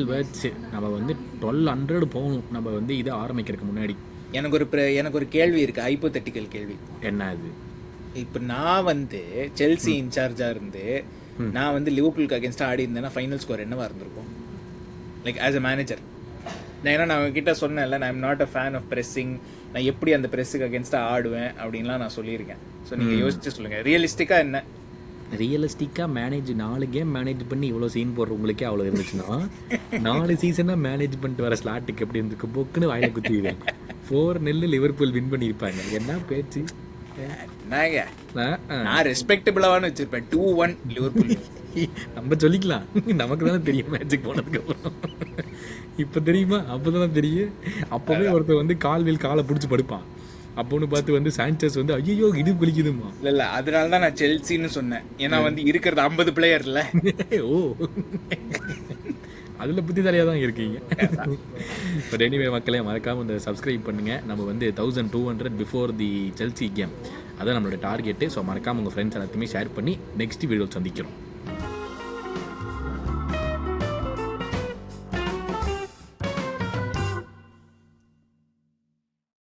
வேர்ட்ஸ் நம்ம வந்து 1200 போகணும். நம்ம வந்து இதை ஆரம்பிக்கிறதுக்கு முன்னாடி எனக்கு ஒரு கேள்வி இருக்குது, ஹைப்போதெட்டிக்கல் கேள்வி. என்ன அது? இப்போ நான் வந்து செல்சி இன்சார்ஜாக இருந்து நான் வந்து லிவர்பூலுக்கு அகேன்ஸ்டாக ஆடி இருந்தேன்னா ஃபைனல் ஸ்கோர் என்னவா இருந்திருக்கும்? லைக் ஆஸ் அ மேனேஜர் நான் உங்ககிட்ட சொன்னேன்ல, நான் am not a fan of pressing, நான் எப்படி அந்த ப்ரெஸ்ஸுக்கு அகேன்ஸ்டாக ஆடுவேன் அப்படின்லாம் நான் சொல்லியிருக்கேன். ஸோ நீங்கள் யோசிச்சு சொல்லுங்கள், ரியலிஸ்டிக்காக என்ன? ரியலிஸ்டிக்காக 4 கேம் மேனேஜ் பண்ணி இவ்வளோ சீன் போடுறவங்களுக்கே அவ்வளோ இருந்துச்சுன்னா 4 சீசனாக மேனேஜ் பண்ணிட்டு வர ஸ்லாட்டுக்கு எப்படி இருந்துக்கு பொக்குன்னு வாயில குத்திடுவேன். 4-0 லிவர்பூல் வின் பண்ணியிருப்பாங்க. என்ன பேச்சு? நான் ரெஸ்பெக்டபிளானு வச்சிருப்பேன். 2-1 லிவர்பூல். நம்ம சொல்லிக்கலாம், நமக்கு தானே தெரியும் மேட்சுக்கு போனதுக்கு அப்புறம். இப்போ தெரியுமா? அப்போதான் தெரியும். அப்போவே ஒருத்தர் வந்து காலை பிடிச்சி படுப்பான். அப்போன்னு பார்த்து வந்து சான்சஸ் வந்து ஐயோ இது குளிக்குதுமா. இல்லை அதனால தான் நான் செல்சின்னு சொன்னேன். ஏன்னா வந்து இருக்கிறது 50 பிளேயர் இல்லை. ஓ, அதில் புத்திசாலியாக தான் இருக்கீங்க. பட் எனிவே மக்களே, மறக்காமல் இந்த சப்ஸ்கிரைப் பண்ணுங்கள். நம்ம வந்து 1200 பிஃபோர் தி செல்சி கேம், அதான் நம்மளோட டார்கெட்டு. ஸோ மறக்காமல் உங்கள் ஃப்ரெண்ட்ஸ் எல்லாத்தையுமே ஷேர் பண்ணி நெக்ஸ்ட் வீடியோ சந்திக்கிறோம்.